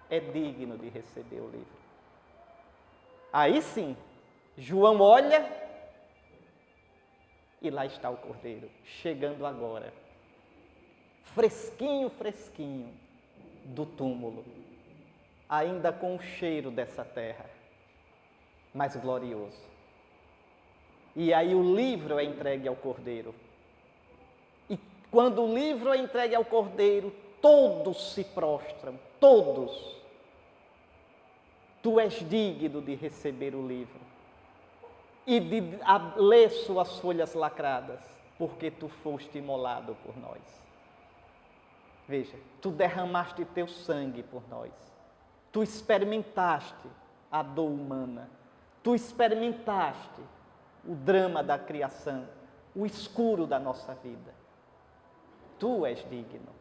é digno de receber o livro. Aí sim, João olha e lá está o cordeiro, chegando agora, fresquinho, fresquinho, do túmulo, ainda com o cheiro dessa terra, mas glorioso. E aí o livro é entregue ao cordeiro. E quando o livro é entregue ao cordeiro, todos se prostram, todos. Tu és digno de receber o livro e de ler suas folhas lacradas, porque tu foste imolado por nós. Veja, tu derramaste teu sangue por nós. Tu experimentaste a dor humana. Tu experimentaste o drama da criação, o escuro da nossa vida. Tu és digno.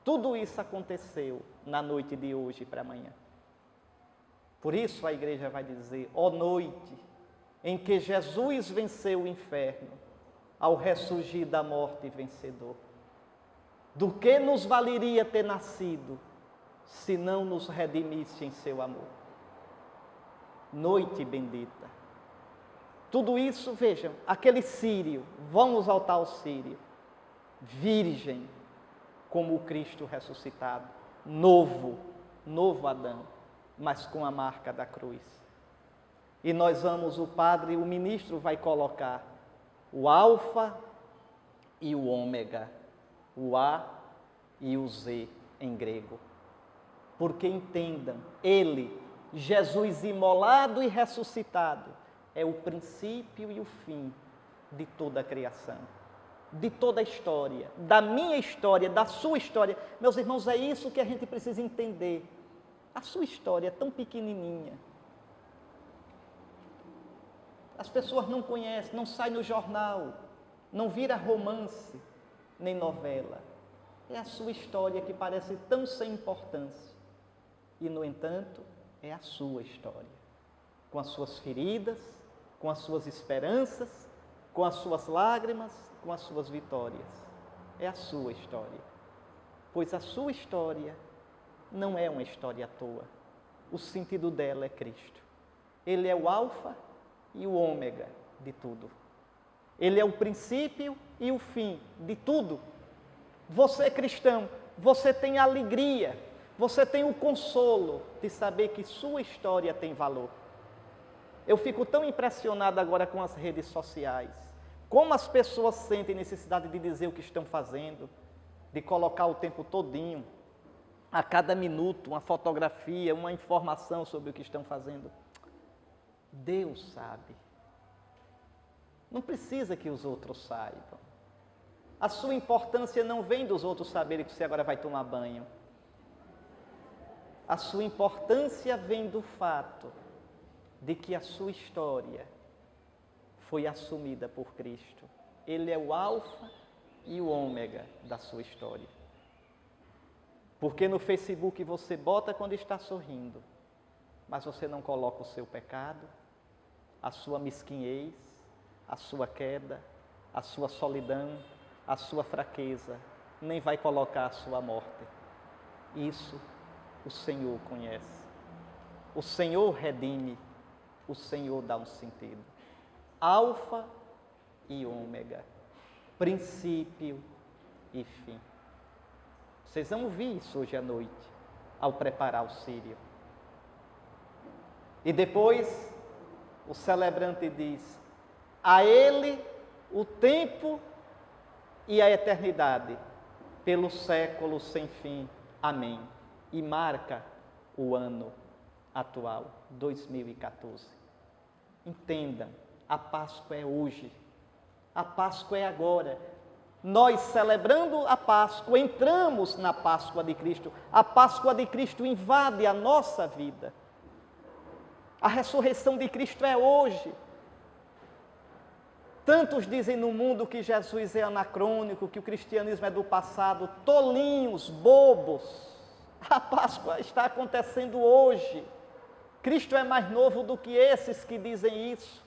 Tudo isso aconteceu na noite de hoje para amanhã. Por isso a igreja vai dizer, ó noite em que Jesus venceu o inferno, ao ressurgir da morte vencedor. Do que nos valeria ter nascido, se não nos redimisse em seu amor? Noite bendita. Tudo isso, vejam, aquele sírio, vamos voltar ao sírio, virgem, como o Cristo ressuscitado, novo Adão, mas com a marca da cruz. E nós vamos, o padre, o ministro vai colocar o alfa e o ômega, o A e o Z em grego. Porque entendam, ele, Jesus imolado e ressuscitado, é o princípio e o fim de toda a criação, de toda a história, da minha história, da sua história. Meus irmãos, é isso que a gente precisa entender. A sua história é tão pequenininha. As pessoas não conhecem, não sai no jornal, não vira romance, nem novela. É a sua história que parece tão sem importância. E, no entanto, é a sua história. Com as suas feridas, com as suas esperanças, com as suas lágrimas, com as suas vitórias. É a sua história. Pois a sua história não é uma história à toa. O sentido dela é Cristo. Ele é o alfa e o ômega de tudo. Ele é o princípio e o fim de tudo. Você, cristão, você tem a alegria, você tem o consolo de saber que sua história tem valor. Eu fico tão impressionado agora com as redes sociais. Como as pessoas sentem necessidade de dizer o que estão fazendo, de colocar o tempo todinho, a cada minuto, uma fotografia, uma informação sobre o que estão fazendo. Deus sabe. Não precisa que os outros saibam. A sua importância não vem dos outros saberem que você agora vai tomar banho. A sua importância vem do fato de que a sua história foi assumida por Cristo. Ele é o alfa e o ômega da sua história. Porque no Facebook você bota quando está sorrindo, mas você não coloca o seu pecado, a sua mesquinhez, a sua queda, a sua solidão, a sua fraqueza, nem vai colocar a sua morte. Isso o Senhor conhece. O Senhor redime, o Senhor dá um sentido. Alfa e ômega, princípio e fim. Vocês vão ouvir isso hoje à noite, ao preparar o círio. E depois, o celebrante diz: a Ele o tempo e a eternidade, pelos séculos sem fim. Amém. E marca o ano atual, 2014. Entendam, a Páscoa é hoje, a Páscoa é agora. Nós, celebrando a Páscoa, entramos na Páscoa de Cristo. A Páscoa de Cristo invade a nossa vida. A ressurreição de Cristo é hoje. Tantos dizem no mundo que Jesus é anacrônico, que o cristianismo é do passado, tolinhos, bobos. A Páscoa está acontecendo hoje. Cristo é mais novo do que esses que dizem isso.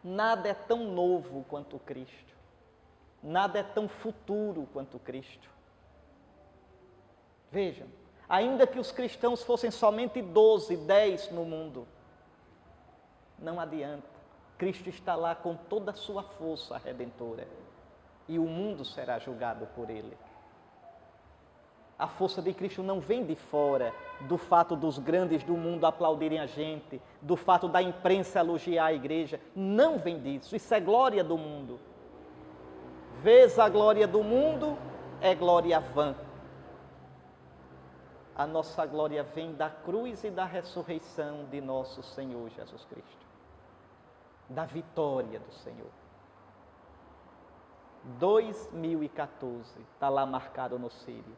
Nada é tão novo quanto Cristo. Nada é tão futuro quanto Cristo. Vejam, ainda que os cristãos fossem somente 12, 10 no mundo, não adianta. Cristo está lá com toda a sua força redentora e o mundo será julgado por Ele. A força de Cristo não vem de fora, do fato dos grandes do mundo aplaudirem a gente, do fato da imprensa elogiar a igreja. Não vem disso, isso é glória do mundo. Vês a glória do mundo, é glória vã. A nossa glória vem da cruz e da ressurreição de nosso Senhor Jesus Cristo. Da vitória do Senhor. 2014, está lá marcado no círio.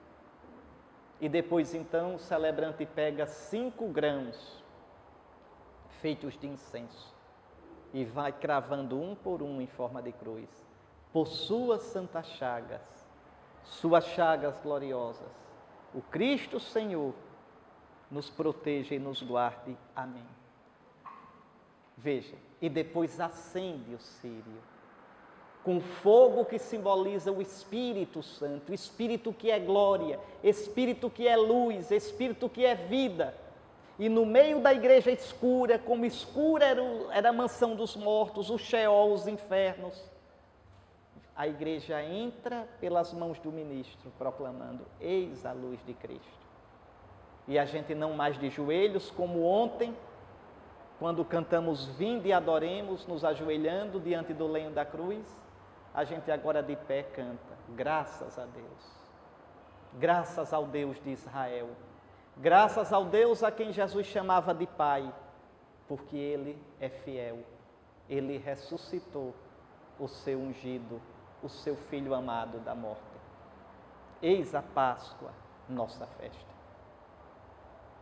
E depois então o celebrante pega 5 grãos feitos de incenso e vai cravando um por um em forma de cruz. Por suas santas chagas, suas chagas gloriosas, o Cristo Senhor nos proteja e nos guarde. Amém. Veja, e depois acende o círio, com fogo que simboliza o Espírito Santo, Espírito que é glória, Espírito que é luz, Espírito que é vida. E no meio da igreja escura, como escura era a mansão dos mortos, o Sheol, os infernos, a igreja entra pelas mãos do ministro, proclamando: eis a luz de Cristo. E a gente não mais de joelhos, como ontem, quando cantamos vinde e adoremos, nos ajoelhando diante do lenho da cruz, a gente agora de pé canta: graças a Deus, graças ao Deus de Israel, graças ao Deus a quem Jesus chamava de Pai, porque Ele é fiel, Ele ressuscitou o seu ungido, o seu Filho amado da morte. Eis a Páscoa, nossa festa.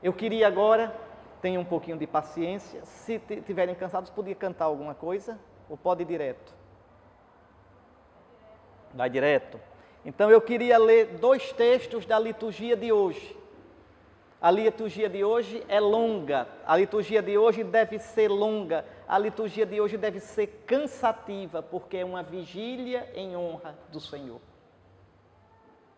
Eu queria agora, tenham um pouquinho de paciência, se estiverem cansados, podia cantar alguma coisa, ou pode ir direto? Vai direto? Então eu queria ler 2 textos da liturgia de hoje. A liturgia de hoje é longa, a liturgia de hoje deve ser longa, a liturgia de hoje deve ser cansativa, porque é uma vigília em honra do Senhor.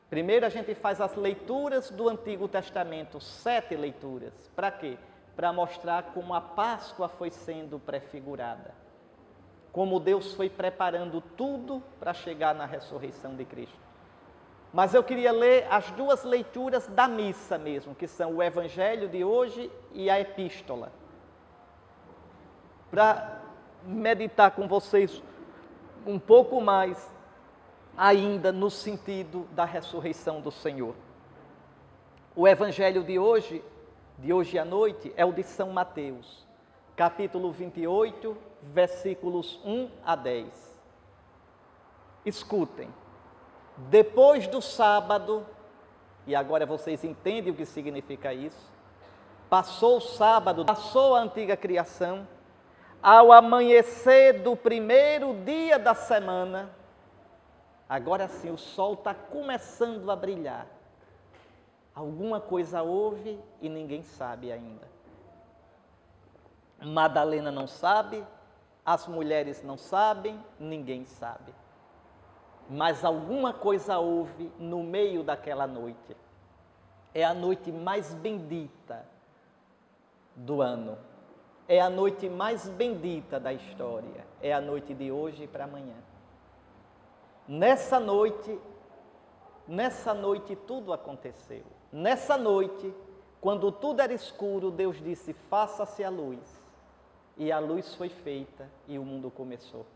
Primeiro a gente faz as leituras do Antigo Testamento, 7 leituras. Para quê? Para mostrar como a Páscoa foi sendo prefigurada. Como Deus foi preparando tudo para chegar na ressurreição de Cristo. Mas eu queria ler as 2 leituras da missa mesmo, que são o Evangelho de hoje e a Epístola. Para meditar com vocês um pouco mais ainda no sentido da ressurreição do Senhor. O Evangelho de hoje à noite, é o de São Mateus, capítulo 28, versículos 1 a 10. Escutem. Depois do sábado, e agora vocês entendem o que significa isso, passou o sábado, passou a antiga criação, ao amanhecer do primeiro dia da semana, agora sim o sol está começando a brilhar. Alguma coisa houve e ninguém sabe ainda. Madalena não sabe, as mulheres não sabem, ninguém sabe. Mas alguma coisa houve no meio daquela noite. É a noite mais bendita do ano. É a noite mais bendita da história. É a noite de hoje para amanhã. Nessa noite tudo aconteceu. Nessa noite, quando tudo era escuro, Deus disse, faça-se a luz. E a luz foi feita e o mundo começou.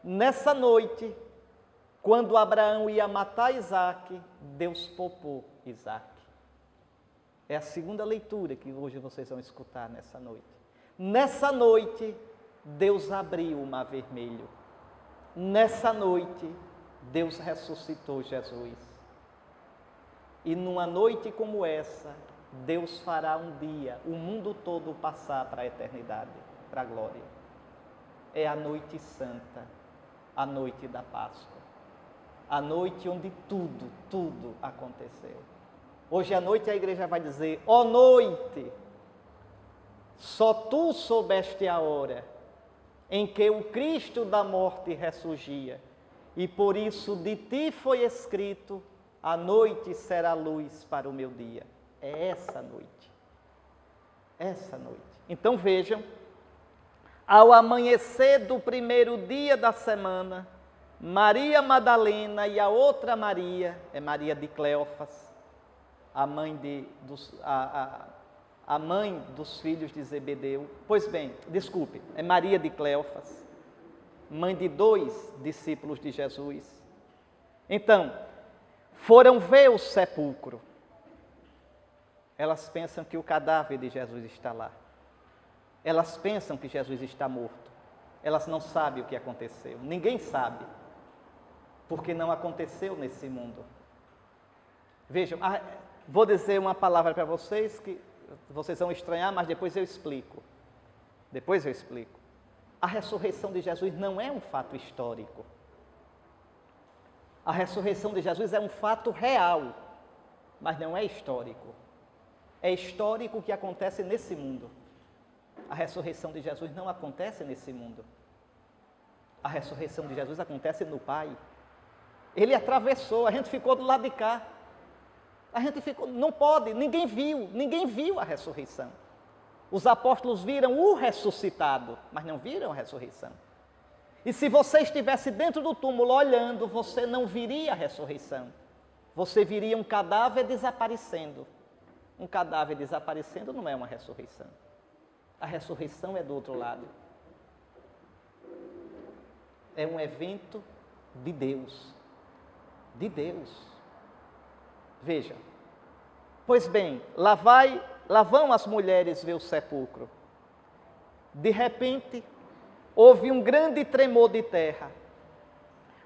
Nessa noite, quando Abraão ia matar Isaque, Deus poupou Isaque. É a segunda leitura que hoje vocês vão escutar nessa noite. Nessa noite, Deus abriu o mar vermelho. Nessa noite, Deus ressuscitou Jesus. E numa noite como essa, Deus fará um dia, o mundo todo passar para a eternidade, para a glória. É a noite santa, a noite da Páscoa. A noite onde tudo aconteceu. Hoje à noite a igreja vai dizer, ó noite, só tu soubeste a hora em que o Cristo da morte ressurgia, e por isso de ti foi escrito, a noite será luz para o meu dia. É essa noite. Essa noite. Então vejam, ao amanhecer do primeiro dia da semana, Maria Madalena e a outra Maria, é Maria de Cleófas, a mãe dos filhos de Zebedeu. Pois bem, desculpe, é Maria de Cleófas, mãe de 2 discípulos de Jesus. Então, foram ver o sepulcro. Elas pensam que o cadáver de Jesus está lá. Elas pensam que Jesus está morto. Elas não sabem o que aconteceu. Ninguém sabe. Porque não aconteceu nesse mundo. Vejam, vou dizer uma palavra para vocês que vocês vão estranhar, mas depois eu explico. Depois eu explico. A ressurreição de Jesus não é um fato histórico. A ressurreição de Jesus é um fato real, mas não é histórico. É histórico o que acontece nesse mundo. A ressurreição de Jesus não acontece nesse mundo. A ressurreição de Jesus acontece no Pai. Ele atravessou, a gente ficou do lado de cá. A gente ficou, não pode, ninguém viu a ressurreição. Os apóstolos viram o ressuscitado, mas não viram a ressurreição. E se você estivesse dentro do túmulo olhando, você não viria a ressurreição. Você viria um cadáver desaparecendo. Um cadáver desaparecendo não é uma ressurreição. A ressurreição é do outro lado. É um evento de Deus. De Deus. Veja. Pois bem, lá vão as mulheres ver o sepulcro. De repente, houve um grande tremor de terra.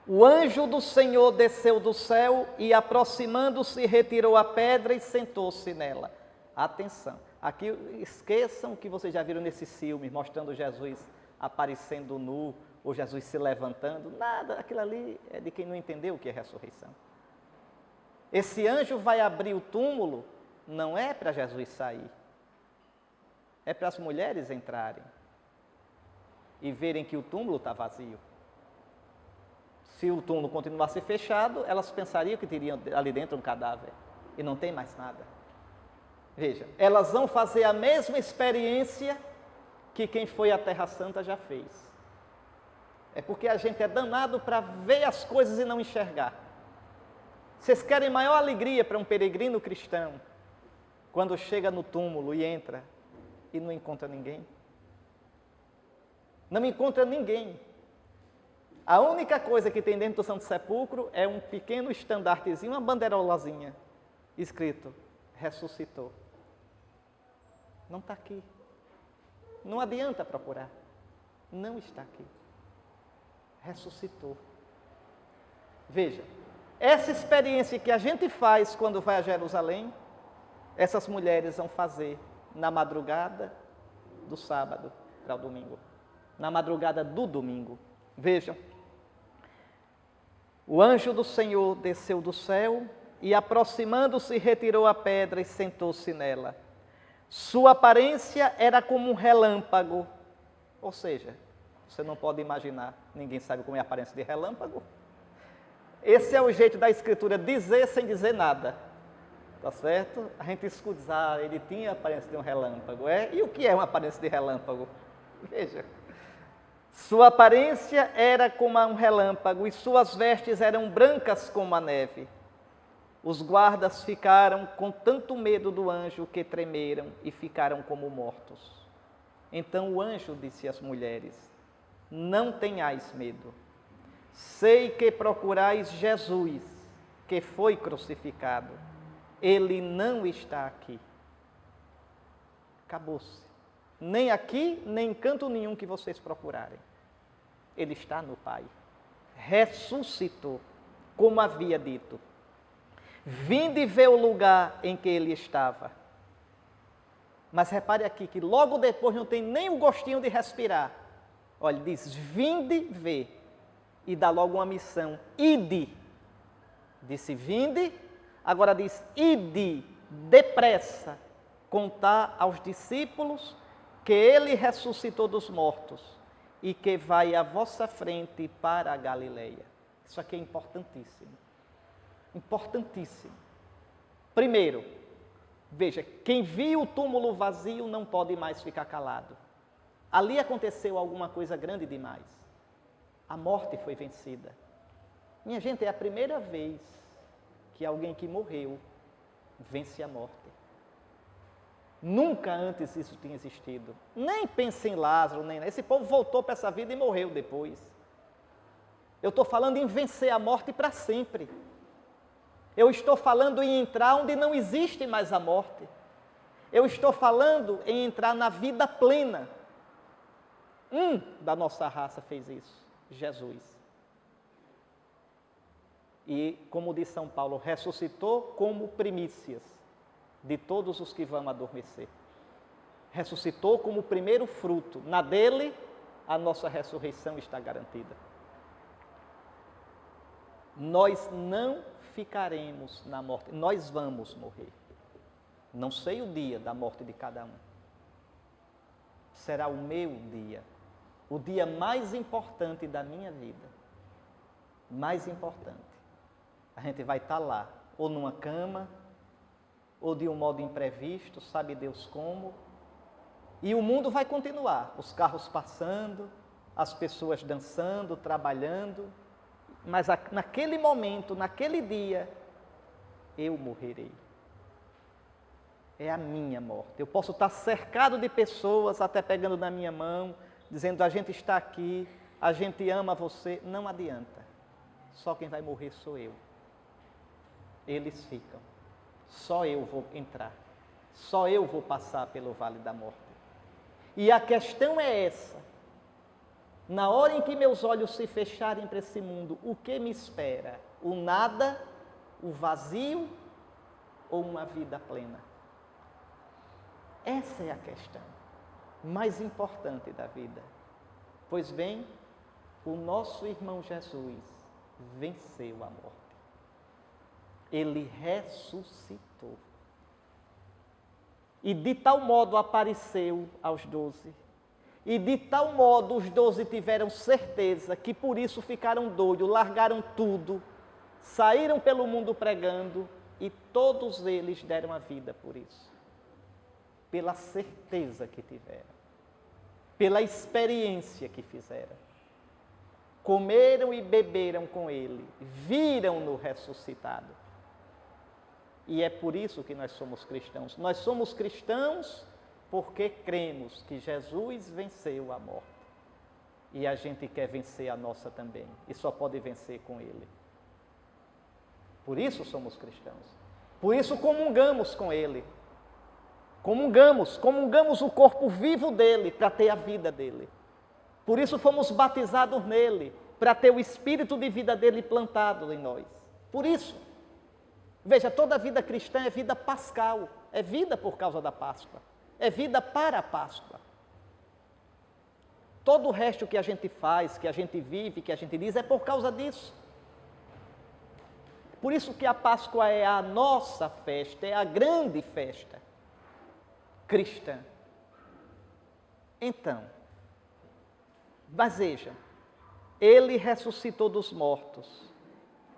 O anjo do Senhor desceu do céu e, aproximando-se, retirou a pedra e sentou-se nela. Atenção, aqui esqueçam que vocês já viram nesses filmes, mostrando Jesus aparecendo nu, ou Jesus se levantando. Nada, aquilo ali é de quem não entendeu o que é ressurreição. Esse anjo vai abrir o túmulo, não é para Jesus sair, é para as mulheres entrarem e verem que o túmulo está vazio. Se o túmulo continuasse fechado, elas pensariam que teriam ali dentro um cadáver e não tem mais nada. Veja, elas vão fazer a mesma experiência que quem foi à Terra Santa já fez. É porque a gente é danado para ver as coisas e não enxergar. Vocês querem maior alegria para um peregrino cristão quando chega no túmulo e entra e não encontra ninguém? Não encontra ninguém. A única coisa que tem dentro do Santo Sepulcro é um pequeno estandartezinho, uma banderolazinha, escrito, ressuscitou. Não está aqui. Não adianta procurar. Não está aqui. Ressuscitou. Veja, essa experiência que a gente faz quando vai a Jerusalém, essas mulheres vão fazer na madrugada do sábado para o domingo. Na madrugada do domingo. Vejam, o anjo do Senhor desceu do céu e, aproximando-se, retirou a pedra e sentou-se nela. Sua aparência era como um relâmpago. Ou seja, você não pode imaginar, ninguém sabe como é a aparência de relâmpago. Esse é o jeito da Escritura dizer sem dizer nada. Tá certo? A gente escuta, ele tinha a aparência de um relâmpago. E o que é uma aparência de relâmpago? Veja. Sua aparência era como um relâmpago e suas vestes eram brancas como a neve. Os guardas ficaram com tanto medo do anjo que tremeram e ficaram como mortos. Então o anjo disse às mulheres: não tenhais medo. Sei que procurais Jesus, que foi crucificado. Ele não está aqui. Acabou-se. Nem aqui, nem em canto nenhum que vocês procurarem. Ele está no Pai. Ressuscitou, como havia dito. Vinde ver o lugar em que ele estava. Mas repare aqui que logo depois não tem nem o gostinho de respirar. Olha, diz, vinde ver. E dá logo uma missão, ide. Disse, vinde, agora diz, ide, depressa, contar aos discípulos que ele ressuscitou dos mortos e que vai à vossa frente para a Galileia. Isso aqui é importantíssimo. Importantíssimo. Primeiro, veja, quem viu o túmulo vazio não pode mais ficar calado. Ali aconteceu alguma coisa grande demais. A morte foi vencida. Minha gente, é a primeira vez que alguém que morreu vence a morte. Nunca antes isso tinha existido. Nem pense em Lázaro, nem esse povo voltou para essa vida e morreu depois. Eu estou falando em vencer a morte para sempre. Eu estou falando em entrar onde não existe mais a morte. Eu estou falando em entrar na vida plena. Da nossa raça fez isso, Jesus. E, como diz São Paulo, ressuscitou como primícias de todos os que vão adormecer. Ressuscitou como primeiro fruto. Na dele, a nossa ressurreição está garantida. Nós não ficaremos na morte, nós vamos morrer. Não sei o dia da morte de cada um. Será o meu dia, o dia mais importante da minha vida. Mais importante. A gente vai estar lá, ou numa cama, ou de um modo imprevisto, sabe Deus como. E o mundo vai continuar, os carros passando, as pessoas dançando, trabalhando. Mas naquele momento, naquele dia, eu morrerei. É a minha morte. Eu posso estar cercado de pessoas, até pegando na minha mão, dizendo, a gente está aqui, a gente ama você. Não adianta. Só quem vai morrer sou eu. Eles ficam. Só eu vou entrar. Só eu vou passar pelo vale da morte. E a questão é essa. Na hora em que meus olhos se fecharem para esse mundo, o que me espera? O nada, o vazio ou uma vida plena? Essa é a questão mais importante da vida. Pois bem, o nosso irmão Jesus venceu a morte. Ele ressuscitou. E de tal modo apareceu aos 12. E de tal modo os 12 tiveram certeza que por isso ficaram doidos, largaram tudo, saíram pelo mundo pregando e todos eles deram a vida por isso. Pela certeza que tiveram, pela experiência que fizeram. Comeram e beberam com ele, viram-no ressuscitado. E é por isso que nós somos cristãos. Nós somos cristãos porque cremos que Jesus venceu a morte. E a gente quer vencer a nossa também. E só pode vencer com ele. Por isso somos cristãos. Por isso comungamos com ele. Comungamos o corpo vivo dele para ter a vida dele. Por isso fomos batizados nele, para ter o espírito de vida dele plantado em nós. Por isso. Veja, toda a vida cristã é vida pascal, é vida por causa da Páscoa, é vida para a Páscoa. Todo o resto que a gente faz, que a gente vive, que a gente diz, é por causa disso. Por isso que a Páscoa é a nossa festa, é a grande festa. cristã. Então, mas veja, ele ressuscitou dos mortos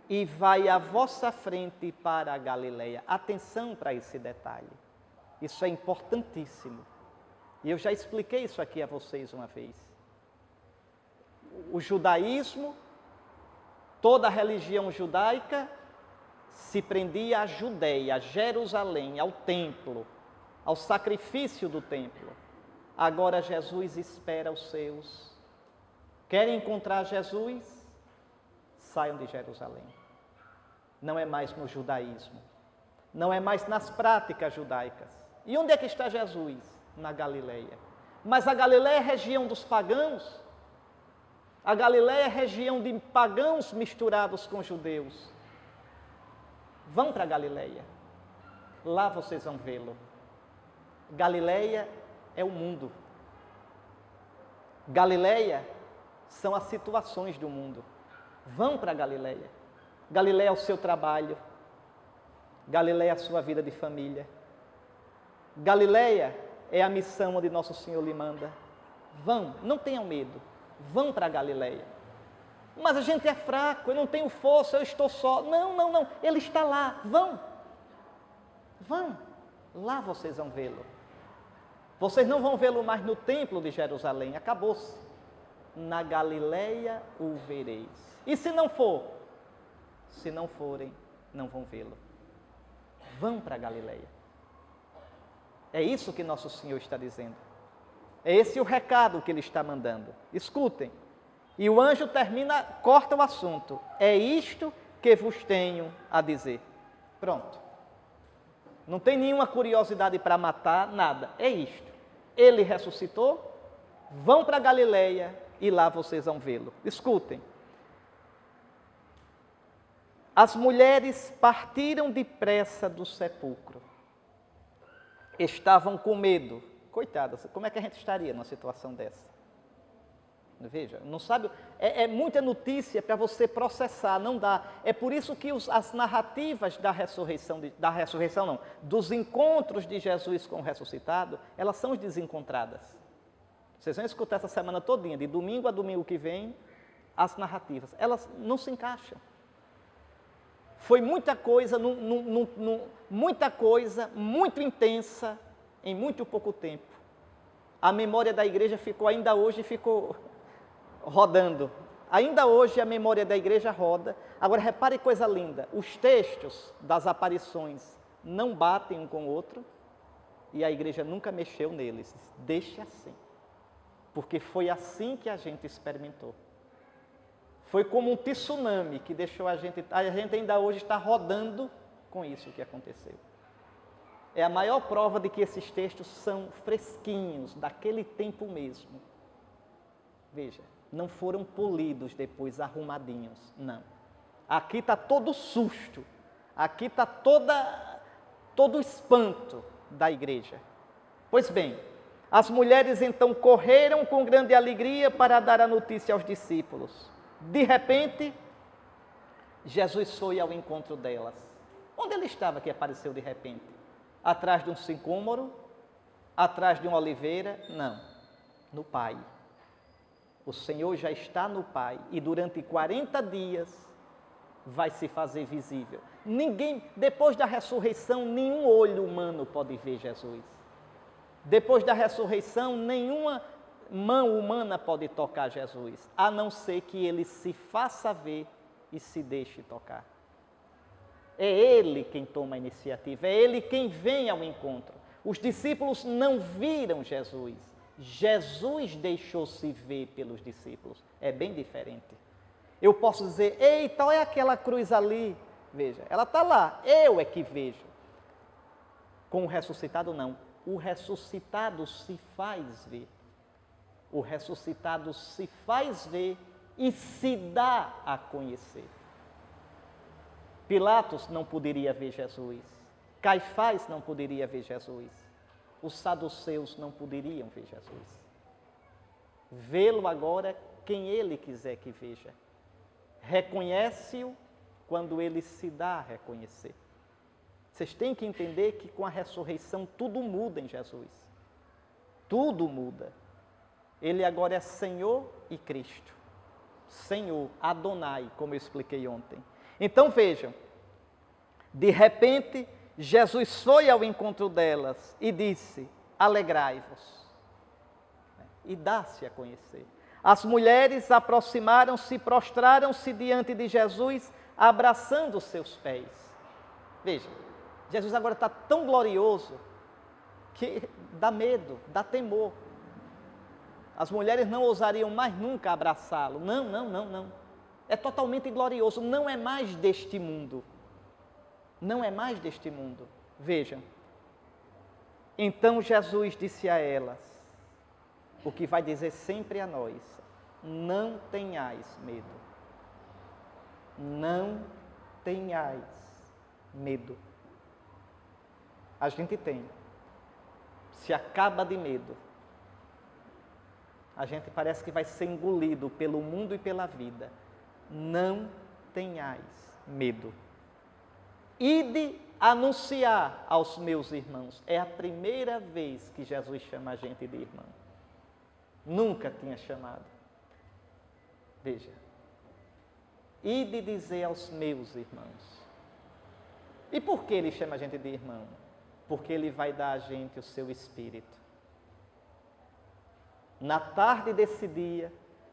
e vai à vossa frente para a Galileia. Atenção para esse detalhe. Isso é importantíssimo. E eu já expliquei isso aqui a vocês uma vez. O judaísmo, toda a religião judaica se prendia à Judeia, a Jerusalém, ao templo, ao sacrifício do templo. Agora Jesus espera os seus. Querem encontrar Jesus? Saiam de Jerusalém. Não é mais no judaísmo. Não é mais nas práticas judaicas. E onde é que está Jesus? Na Galileia. Mas a Galileia é região dos pagãos. A Galileia é região de pagãos misturados com judeus. Vão para a Galileia. Lá vocês vão vê-lo. Galileia é o mundo. Galileia são as situações do mundo. Vão para a Galileia. Galileia é o seu trabalho. Galileia é a sua vida de família. Galileia é a missão onde Nosso Senhor lhe manda. Vão, não tenham medo. Vão para a Galileia. Mas a gente é fraco, eu não tenho força, eu estou só. Não. Ele está lá. Vão. Vão. Lá vocês vão vê-lo. Vocês não vão vê-lo mais no templo de Jerusalém. Acabou-se. Na Galileia o vereis. E se não for? Se não forem, não vão vê-lo. Vão para a Galileia. É isso que Nosso Senhor está dizendo. É esse o recado que Ele está mandando. Escutem. E o anjo termina, corta o assunto. É isto que vos tenho a dizer. Pronto. Não tem nenhuma curiosidade para matar, nada. É isto. Ele ressuscitou, vão para a Galileia e lá vocês vão vê-lo. Escutem. As mulheres partiram depressa do sepulcro. Estavam com medo. Coitadas, como é que a gente estaria numa situação dessa? Veja, não sabe, é muita notícia para você processar, não dá. É por isso que as narrativas dos encontros de Jesus com o ressuscitado, elas são desencontradas. Vocês vão escutar essa semana todinha, de domingo a domingo que vem, as narrativas, elas não se encaixam. Foi muita coisa, muito intensa, em muito pouco tempo. A memória da igreja ainda hoje ficou rodando. Ainda hoje a memória da igreja roda. Agora repare coisa linda, os textos das aparições não batem um com o outro e a igreja nunca mexeu neles. Deixe assim, porque foi assim que a gente experimentou. Foi como um tsunami que deixou a gente ainda hoje está rodando com isso que aconteceu. É a maior prova de que esses textos são fresquinhos, daquele tempo mesmo. Veja, não foram polidos depois, arrumadinhos, não. Aqui está todo o susto, aqui está todo o espanto da igreja. Pois bem, as mulheres então correram com grande alegria para dar a notícia aos discípulos. De repente, Jesus foi ao encontro delas. Onde ele estava que apareceu de repente? Atrás de um sicômoro? Atrás de uma oliveira? Não, no Pai. O Senhor já está no Pai e durante 40 dias vai se fazer visível. Ninguém, depois da ressurreição, nenhum olho humano pode ver Jesus. Depois da ressurreição, nenhuma mão humana pode tocar Jesus, a não ser que ele se faça ver e se deixe tocar. É ele quem toma a iniciativa, é ele quem vem ao encontro. Os discípulos não viram Jesus, Jesus deixou-se ver pelos discípulos. É bem diferente. Eu posso dizer, eita, olha aquela cruz ali. Veja, ela está lá, eu é que vejo. Com o ressuscitado, não. O ressuscitado se faz ver. O ressuscitado se faz ver e se dá a conhecer. Pilatos não poderia ver Jesus. Caifás não poderia ver Jesus. Os saduceus não poderiam ver Jesus. Vê-lo agora quem ele quiser que veja. Reconhece-o quando ele se dá a reconhecer. Vocês têm que entender que com a ressurreição tudo muda em Jesus. Tudo muda. Ele agora é Senhor e Cristo. Senhor, Adonai, como eu expliquei ontem. Então vejam, de repente, Jesus foi ao encontro delas e disse, alegrai-vos. E dá-se a conhecer. As mulheres aproximaram-se e prostraram-se diante de Jesus, abraçando os seus pés. Veja, Jesus agora está tão glorioso que dá medo, dá temor. As mulheres não ousariam mais nunca abraçá-lo. Não, não, não, não. É totalmente glorioso, não é mais deste mundo. Não é mais deste mundo. Vejam. Então Jesus disse a elas, o que vai dizer sempre a nós, não tenhais medo. Não tenhais medo. A gente tem. Se acaba de medo. A gente parece que vai ser engolido pelo mundo e pela vida. Não tenhais medo. Ide anunciar aos meus irmãos. É a primeira vez que Jesus chama a gente de irmão. Nunca tinha chamado. Veja. Ide dizer aos meus irmãos. E por que ele chama a gente de irmão? Porque ele vai dar a gente o seu Espírito. Na tarde desse dia,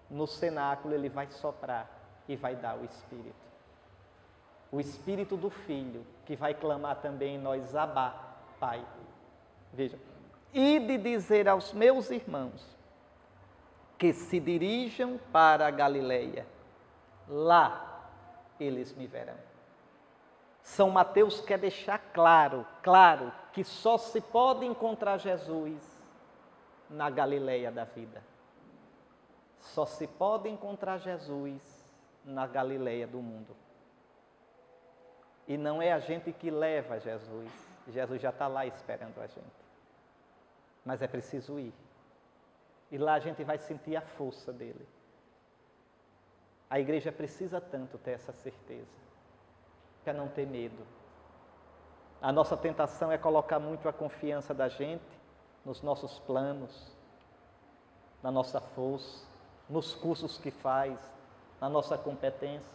no cenáculo, ele vai soprar e vai dar o Espírito. O Espírito do Filho, que vai clamar também em nós, Abá, Pai. Veja, ide dizer aos meus irmãos que se dirijam para a Galileia. Lá eles me verão. São Mateus quer deixar claro, que só se pode encontrar Jesus na Galileia da vida. Só se pode encontrar Jesus na Galileia do mundo. E não é a gente que leva Jesus. Jesus já está lá esperando a gente. Mas é preciso ir. E lá a gente vai sentir a força dele. A igreja precisa tanto ter essa certeza, para não ter medo. A nossa tentação é colocar muito a confiança da gente nos nossos planos, na nossa força, nos cursos que faz, na nossa competência.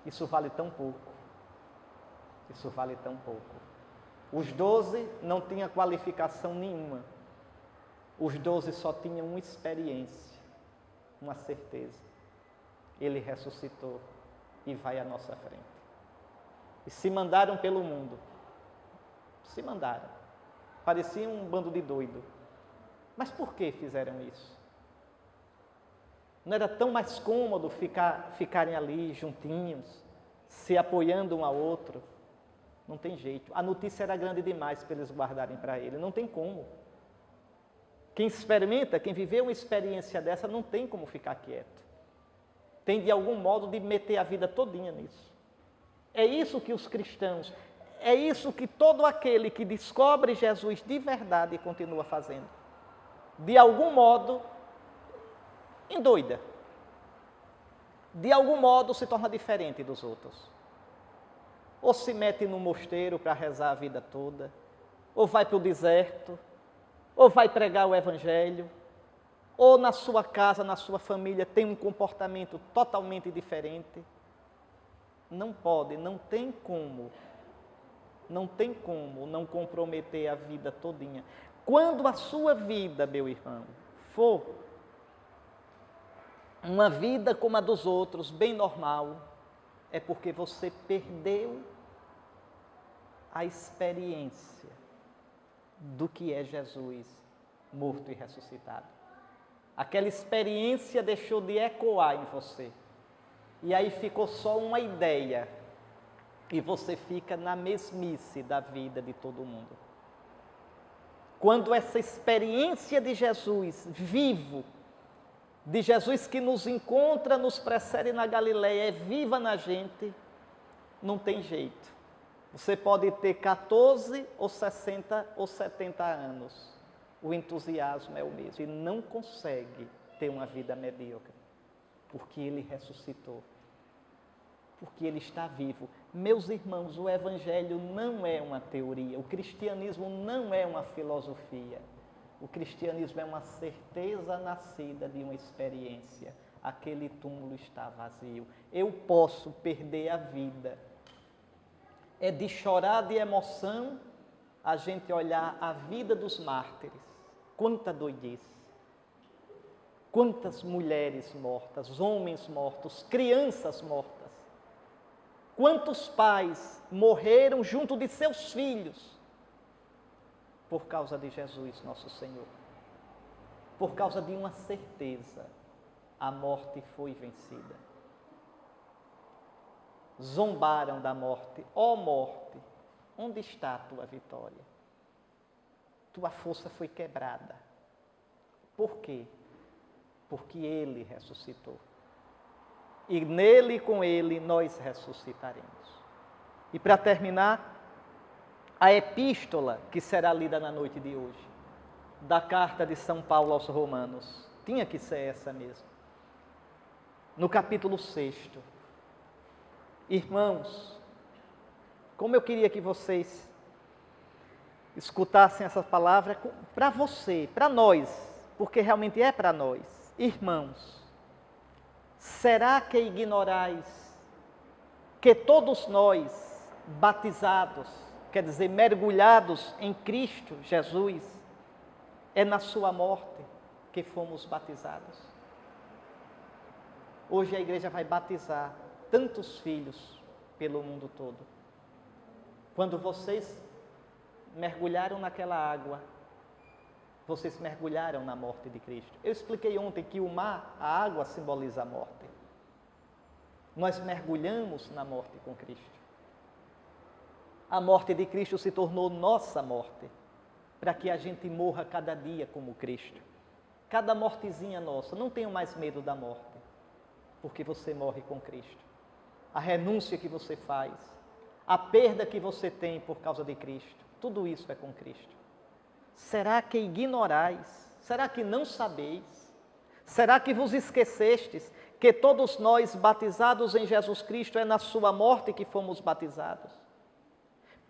Isso vale tão pouco. Isso vale tão pouco. Os 12 não tinham qualificação nenhuma. Os 12 só tinham uma experiência, uma certeza. Ele ressuscitou e vai à nossa frente. E se mandaram pelo mundo. Se mandaram. Pareciam um bando de doido. Mas por que fizeram isso? Não era tão mais cômodo ficarem ali juntinhos, se apoiando um ao outro? Não tem jeito. A notícia era grande demais para eles guardarem para ele. Não tem como. Quem experimenta, quem viveu uma experiência dessa, não tem como ficar quieto. Tem de algum modo de meter a vida todinha nisso. É isso que os cristãos, é isso que todo aquele que descobre Jesus de verdade continua fazendo. De algum modo, endoida. De algum modo se torna diferente dos outros. Ou se mete no mosteiro para rezar a vida toda, ou vai para o deserto, ou vai pregar o evangelho, ou na sua casa, na sua família, tem um comportamento totalmente diferente. Não pode, não tem como não comprometer a vida todinha. Quando a sua vida, meu irmão, for uma vida como a dos outros, bem normal, é porque você perdeu a experiência do que é Jesus morto e ressuscitado. Aquela experiência deixou de ecoar em você. E aí ficou só uma ideia. E você fica na mesmice da vida de todo mundo. Quando essa experiência de Jesus vivo, de Jesus que nos encontra, nos precede na Galileia, é viva na gente, não tem jeito. Você pode ter 14 ou 60 ou 70 anos. O entusiasmo é o mesmo. E não consegue ter uma vida medíocre. Porque ele ressuscitou. Porque ele está vivo. Meus irmãos, o Evangelho não é uma teoria, o cristianismo não é uma filosofia. O cristianismo é uma certeza nascida de uma experiência. Aquele túmulo está vazio. Eu posso perder a vida. É de chorar de emoção a gente olhar a vida dos mártires. Quanta doidice. Quantas mulheres mortas, homens mortos, crianças mortas. Quantos pais morreram junto de seus filhos por causa de Jesus, nosso Senhor. Por causa de uma certeza, a morte foi vencida. Zombaram da morte. Ó morte, onde está a tua vitória? Tua força foi quebrada. Por quê? Porque Ele ressuscitou. E nele e com Ele nós ressuscitaremos. E para terminar, a epístola que será lida na noite de hoje, da carta de São Paulo aos Romanos, tinha que ser essa mesmo. No capítulo 6. Irmãos, como eu queria que vocês escutassem essa palavra para você, para nós, porque realmente é para nós. Irmãos, será que ignorais que todos nós, batizados, quer dizer, mergulhados em Cristo Jesus, é na sua morte que fomos batizados? Hoje a igreja vai batizar tantos filhos pelo mundo todo. Quando vocês mergulharam naquela água, vocês mergulharam na morte de Cristo. Eu expliquei ontem que o mar, a água, simboliza a morte. Nós mergulhamos na morte com Cristo. A morte de Cristo se tornou nossa morte, para que a gente morra cada dia como Cristo. Cada mortezinha nossa, não tenham mais medo da morte, porque você morre com Cristo. A renúncia que você faz, a perda que você tem por causa de Cristo, tudo isso é com Cristo. Será que ignorais? Será que não sabeis? Será que vos esquecestes que todos nós batizados em Jesus Cristo é na sua morte que fomos batizados?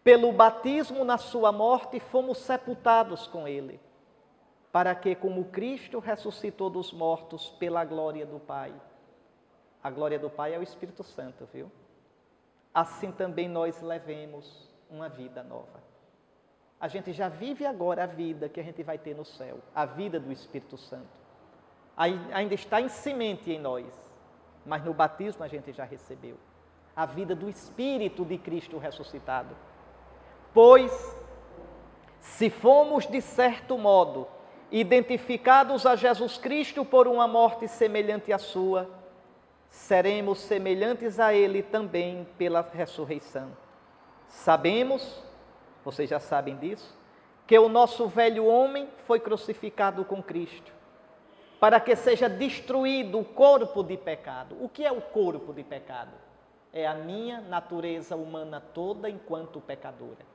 Pelo batismo na sua morte fomos sepultados com Ele, para que, como Cristo ressuscitou dos mortos pela glória do Pai, a glória do Pai é o Espírito Santo, viu? Assim também nós levemos uma vida nova. A gente já vive agora a vida que a gente vai ter no céu, a vida do Espírito Santo. Ainda está em semente em nós, mas no batismo a gente já recebeu a vida do Espírito de Cristo ressuscitado. Pois, se fomos de certo modo identificados a Jesus Cristo por uma morte semelhante à sua, seremos semelhantes a Ele também pela ressurreição. Sabemos, vocês já sabem disso, que o nosso velho homem foi crucificado com Cristo, para que seja destruído o corpo de pecado. O que é o corpo de pecado? É a minha natureza humana toda enquanto pecadora.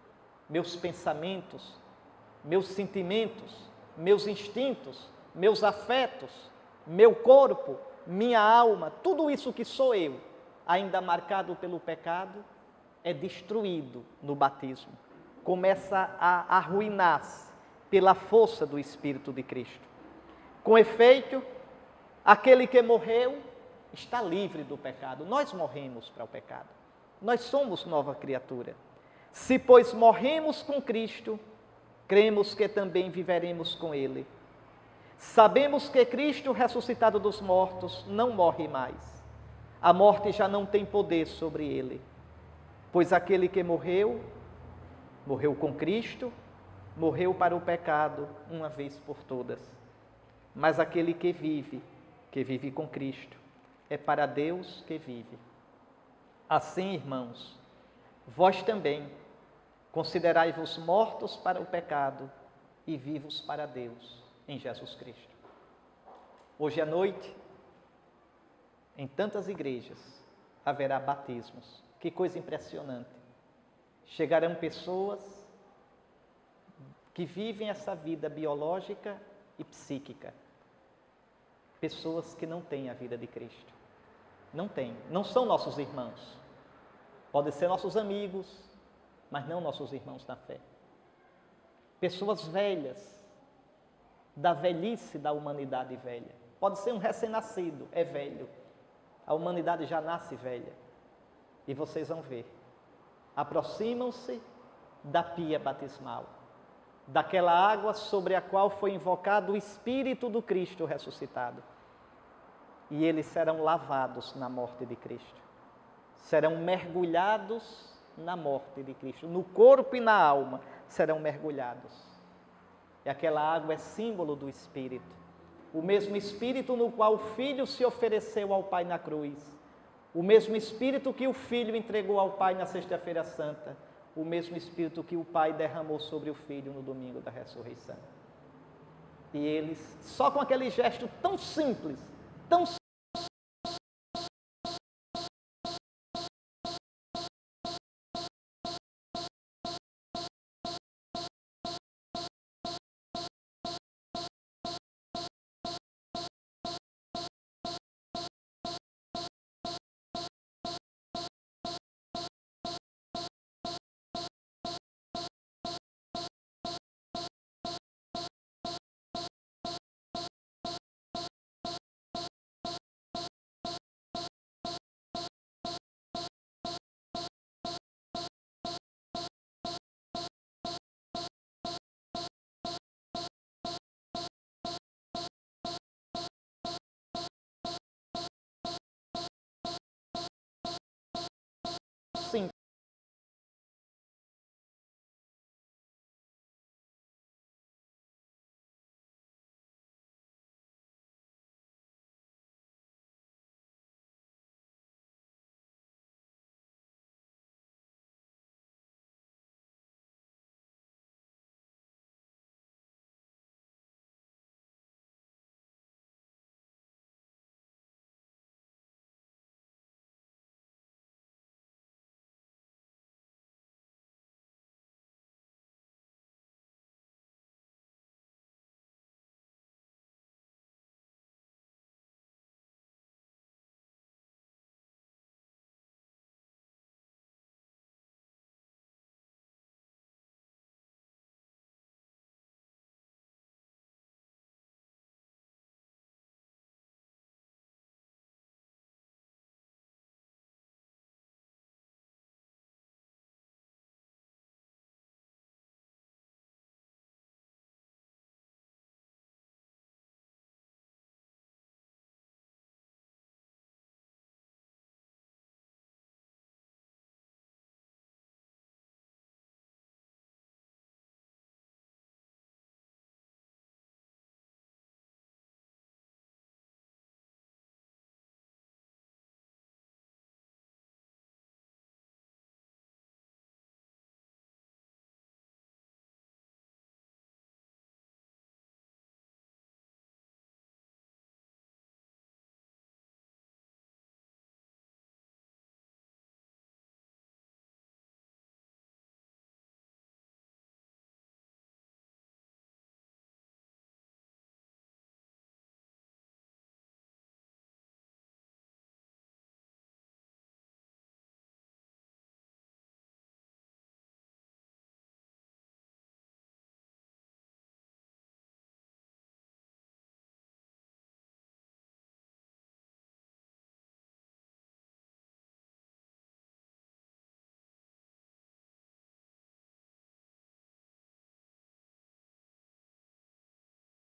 Meus pensamentos, meus sentimentos, meus instintos, meus afetos, meu corpo, minha alma, tudo isso que sou eu, ainda marcado pelo pecado, é destruído no batismo. Começa a arruinar-se pela força do Espírito de Cristo. Com efeito, aquele que morreu está livre do pecado. Nós morremos para o pecado. Nós somos nova criatura. Se, pois, morremos com Cristo, cremos que também viveremos com Ele. Sabemos que Cristo, ressuscitado dos mortos, não morre mais. A morte já não tem poder sobre Ele, pois aquele que morreu, morreu com Cristo, morreu para o pecado uma vez por todas. Mas aquele que vive com Cristo, é para Deus que vive. Assim, irmãos, vós também considerai-vos mortos para o pecado e vivos para Deus em Jesus Cristo. Hoje à noite, em tantas igrejas, haverá batismos. Que coisa impressionante. Chegarão pessoas que vivem essa vida biológica e psíquica. Pessoas que não têm a vida de Cristo. Não têm, não são nossos irmãos. Podem ser nossos amigos, mas não nossos irmãos na fé. Pessoas velhas, da velhice da humanidade velha. Pode ser um recém-nascido, é velho. A humanidade já nasce velha. E vocês vão ver. Aproximam-se da pia batismal, daquela água sobre a qual foi invocado o Espírito do Cristo ressuscitado. E eles serão lavados na morte de Cristo. Serão mergulhados na morte de Cristo. No corpo e na alma serão mergulhados. E aquela água é símbolo do Espírito. O mesmo Espírito no qual o Filho se ofereceu ao Pai na cruz. O mesmo Espírito que o Filho entregou ao Pai na Sexta-feira Santa. O mesmo Espírito que o Pai derramou sobre o Filho no domingo da ressurreição. E eles, só com aquele gesto tão simples, tão